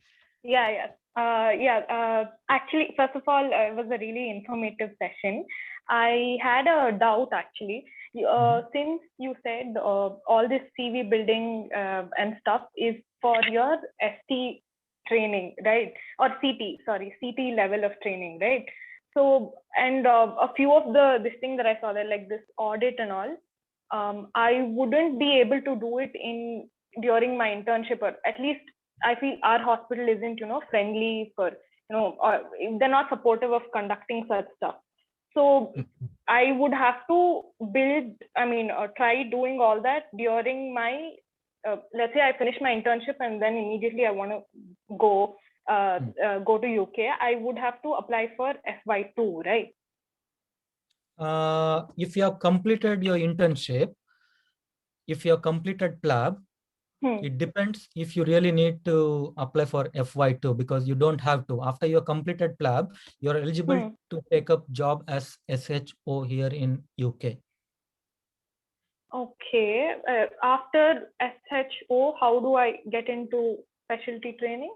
Actually, first of all, it was a really informative session. I had a doubt actually. Since you said all this CV building and stuff is for your ST training, right? Or CT level of training, right? So, and a few of this thing that I saw there, like this audit and all, I wouldn't be able to do it during my internship, or at least I feel our hospital isn't, friendly for, or they're not supportive of conducting such stuff. So I would have to try doing all that during my, let's say I finish my internship and then immediately I want to go to UK. I would have to apply for FY2, right? If you have completed your internship, if you have completed PLAB, it depends if you really need to apply for FY2, because you don't have to. After you have completed PLAB, you're eligible to take up job as SHO here in UK. Okay. After SHO, how do I get into specialty training?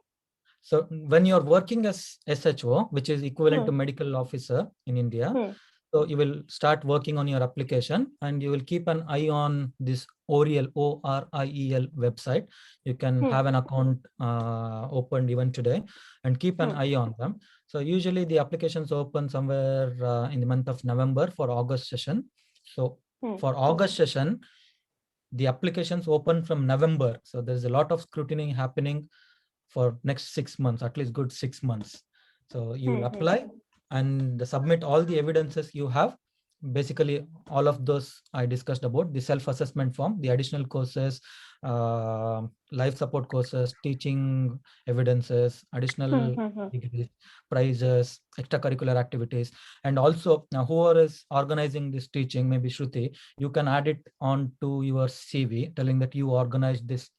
So when you're working as SHO, which is equivalent to medical officer in India, so you will start working on your application and you will keep an eye on this ORIEL, ORIEL website. You can have an account opened even today and keep an eye on them. So usually the applications open somewhere in the month of November for August session. So for August session, the applications open from November. So there's a lot of scrutiny happening for next 6 months, at least good 6 months. So you will apply and submit all the evidences you have. Basically, all of those I discussed about: the self-assessment form, the additional courses, life support courses, teaching evidences, additional degrees, prizes, extracurricular activities. And also, whoever is organizing this teaching, maybe Shruti, you can add it on to your CV, telling that you organized this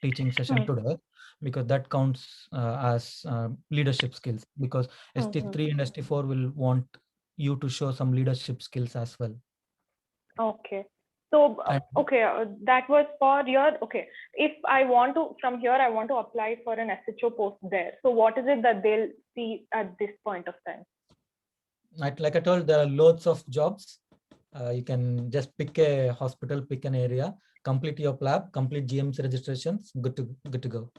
teaching session today, because that counts as leadership skills, because ST3 and ST4 will want you to show some leadership skills as well. Okay. So, that was for your, if I want to, from here, I want to apply for an SHO post there. So what is it that they'll see at this point of time? Like I told, there are loads of jobs. You can just pick a hospital, pick an area, complete your PLAB, complete GMC registrations, good to go.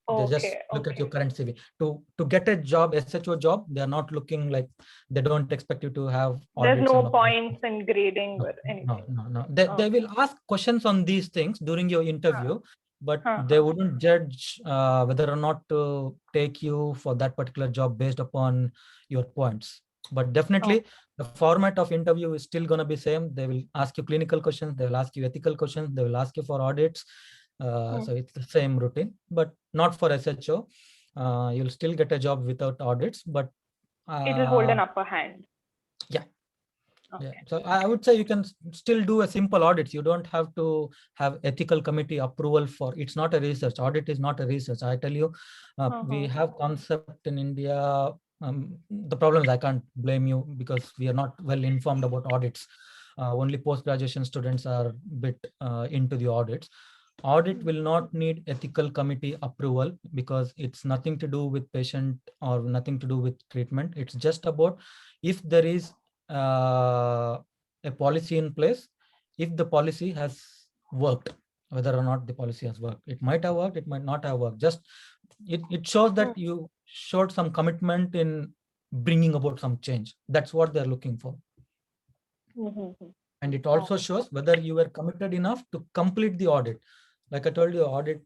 They just look at your current CV. To get a job, SHO job, they're not looking like, they don't expect you to have audits. There's no points in grading or anything. No. They will ask questions on these things during your interview, but they wouldn't judge whether or not to take you for that particular job based upon your points. But definitely the format of interview is still going to be same. They will ask you clinical questions, they will ask you ethical questions, they will ask you for audits. So it's the same routine, but not for SHO. You'll still get a job without audits, but it will hold an upper hand. Yeah. Okay. Yeah, so I would say you can still do a simple audits. You don't have to have ethical committee approval for. It's not a research. Audit is not a research. I tell you, we have concept in India. The problem is I can't blame you because we are not well informed about audits. Only post-graduation students are bit into the audits. Audit will not need ethical committee approval because it's nothing to do with patient or nothing to do with treatment. It's just about if there is a policy in place, if the policy has worked, whether or not the policy has worked. It might have worked, it might not have worked. Just it shows that you showed some commitment in bringing about some change. That's what they're looking for. And it also shows whether you were committed enough to complete the audit. Like I told you, audit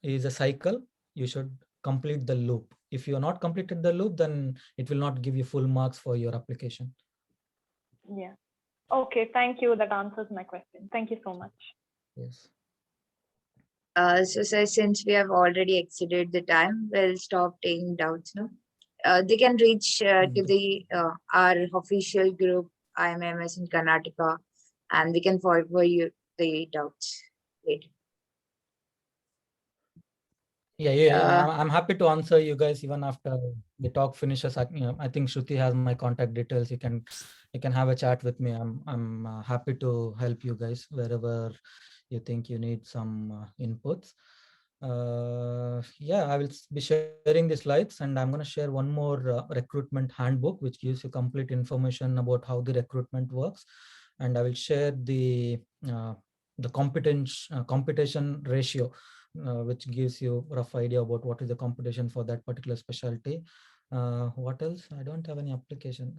is a cycle. You should complete the loop. If you are not completed the loop, then it will not give you full marks for your application. Yeah. Okay, thank you. That answers my question. Thank you so much. Yes. So sir, since we have already exceeded the time, we'll stop taking doubts now. They can reach to the our official group, IMA MSN Karnataka, and we can forward you the doubts later. Yeah. I'm happy to answer you guys even after the talk finishes. I think Shruti has my contact details. You can have a chat with me. I'm happy to help you guys wherever you think you need some inputs. Yeah, I will be sharing the slides, and I'm going to share one more recruitment handbook, which gives you complete information about how the recruitment works. And I will share the competition ratio, which gives you a rough idea about what is the competition for that particular specialty. What else? I don't have any application.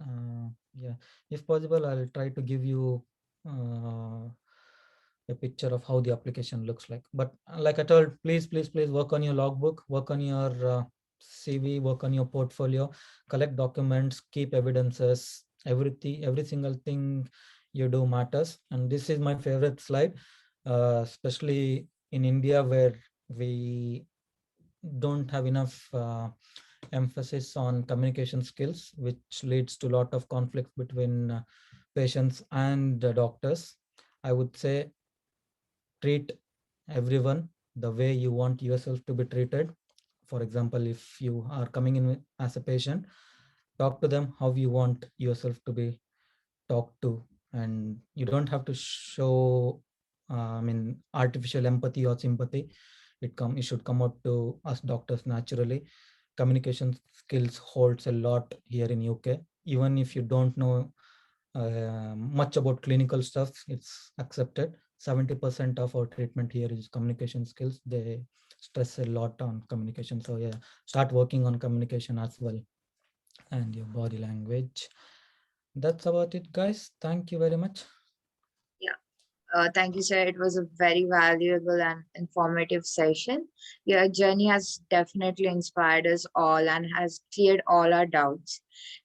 Yeah, if possible, I'll try to give you a picture of how the application looks like. But like I told, please work on your logbook, work on your CV, work on your portfolio, collect documents, keep evidences. Every single thing you do matters. And this is my favorite slide, especially in India, where we don't have enough emphasis on communication skills, which leads to a lot of conflict between patients and doctors. I would say treat everyone the way you want yourself to be treated. For example, if you are coming in as a patient, talk to them how you want yourself to be talked to, and you don't have to show artificial empathy or sympathy. It should come out to us doctors naturally. Communication skills holds a lot here in UK. Even if you don't know much about clinical stuff, it's accepted. 70% of our treatment here is communication skills. They stress a lot on communication. So yeah, start working on communication as well, and your body language. That's about it, guys. Thank you very much. Thank you, sir. It was a very valuable and informative session. Your journey has definitely inspired us all and has cleared all our doubts.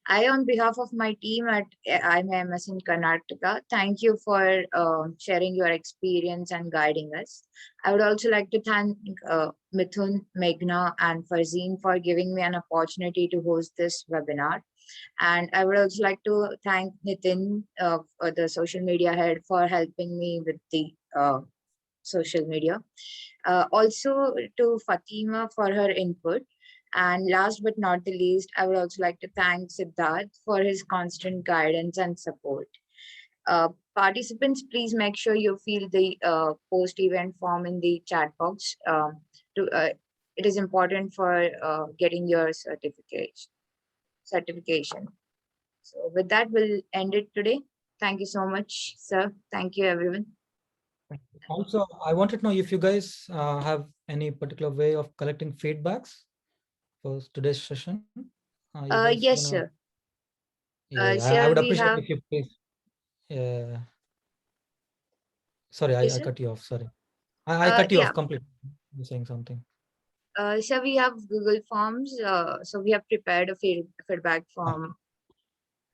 On behalf of my team at IMA MSN Karnataka, thank you for sharing your experience and guiding us. I would also like to thank Mithun, Meghna, and Farzeen for giving me an opportunity to host this webinar. And I would also like to thank Nitin, the social media head, for helping me with the social media. Also to Fatima for her input. And last but not the least, I would also like to thank Siddharth for his constant guidance and support. Participants, please make sure you fill the post-event form in the chat box. It is important for getting your certification. So with that, we'll end it today. Thank you so much, sir. Thank you, everyone. Also, I wanted to know if you guys have any particular way of collecting feedbacks for today's session. Yes, sir. I would appreciate have... if you please. Sorry, yes, I cut you off. Sorry, I cut you off completely. You're saying something. So we have Google Forms. So we have prepared a feedback form.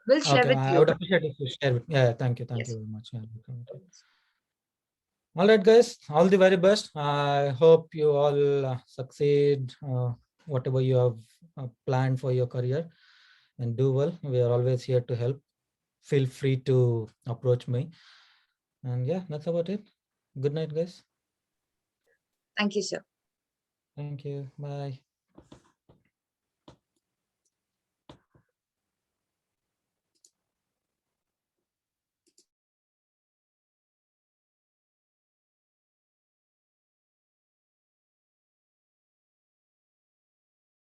We'll share with you. I would appreciate if you share with. Yeah, thank you very much. All right, guys, all the very best. I hope you all succeed whatever you have planned for your career, and do well. We are always here to help. feel free to approach me. And yeah, that's about it. Good night, guys. Thank you, sir. Thank you. Bye.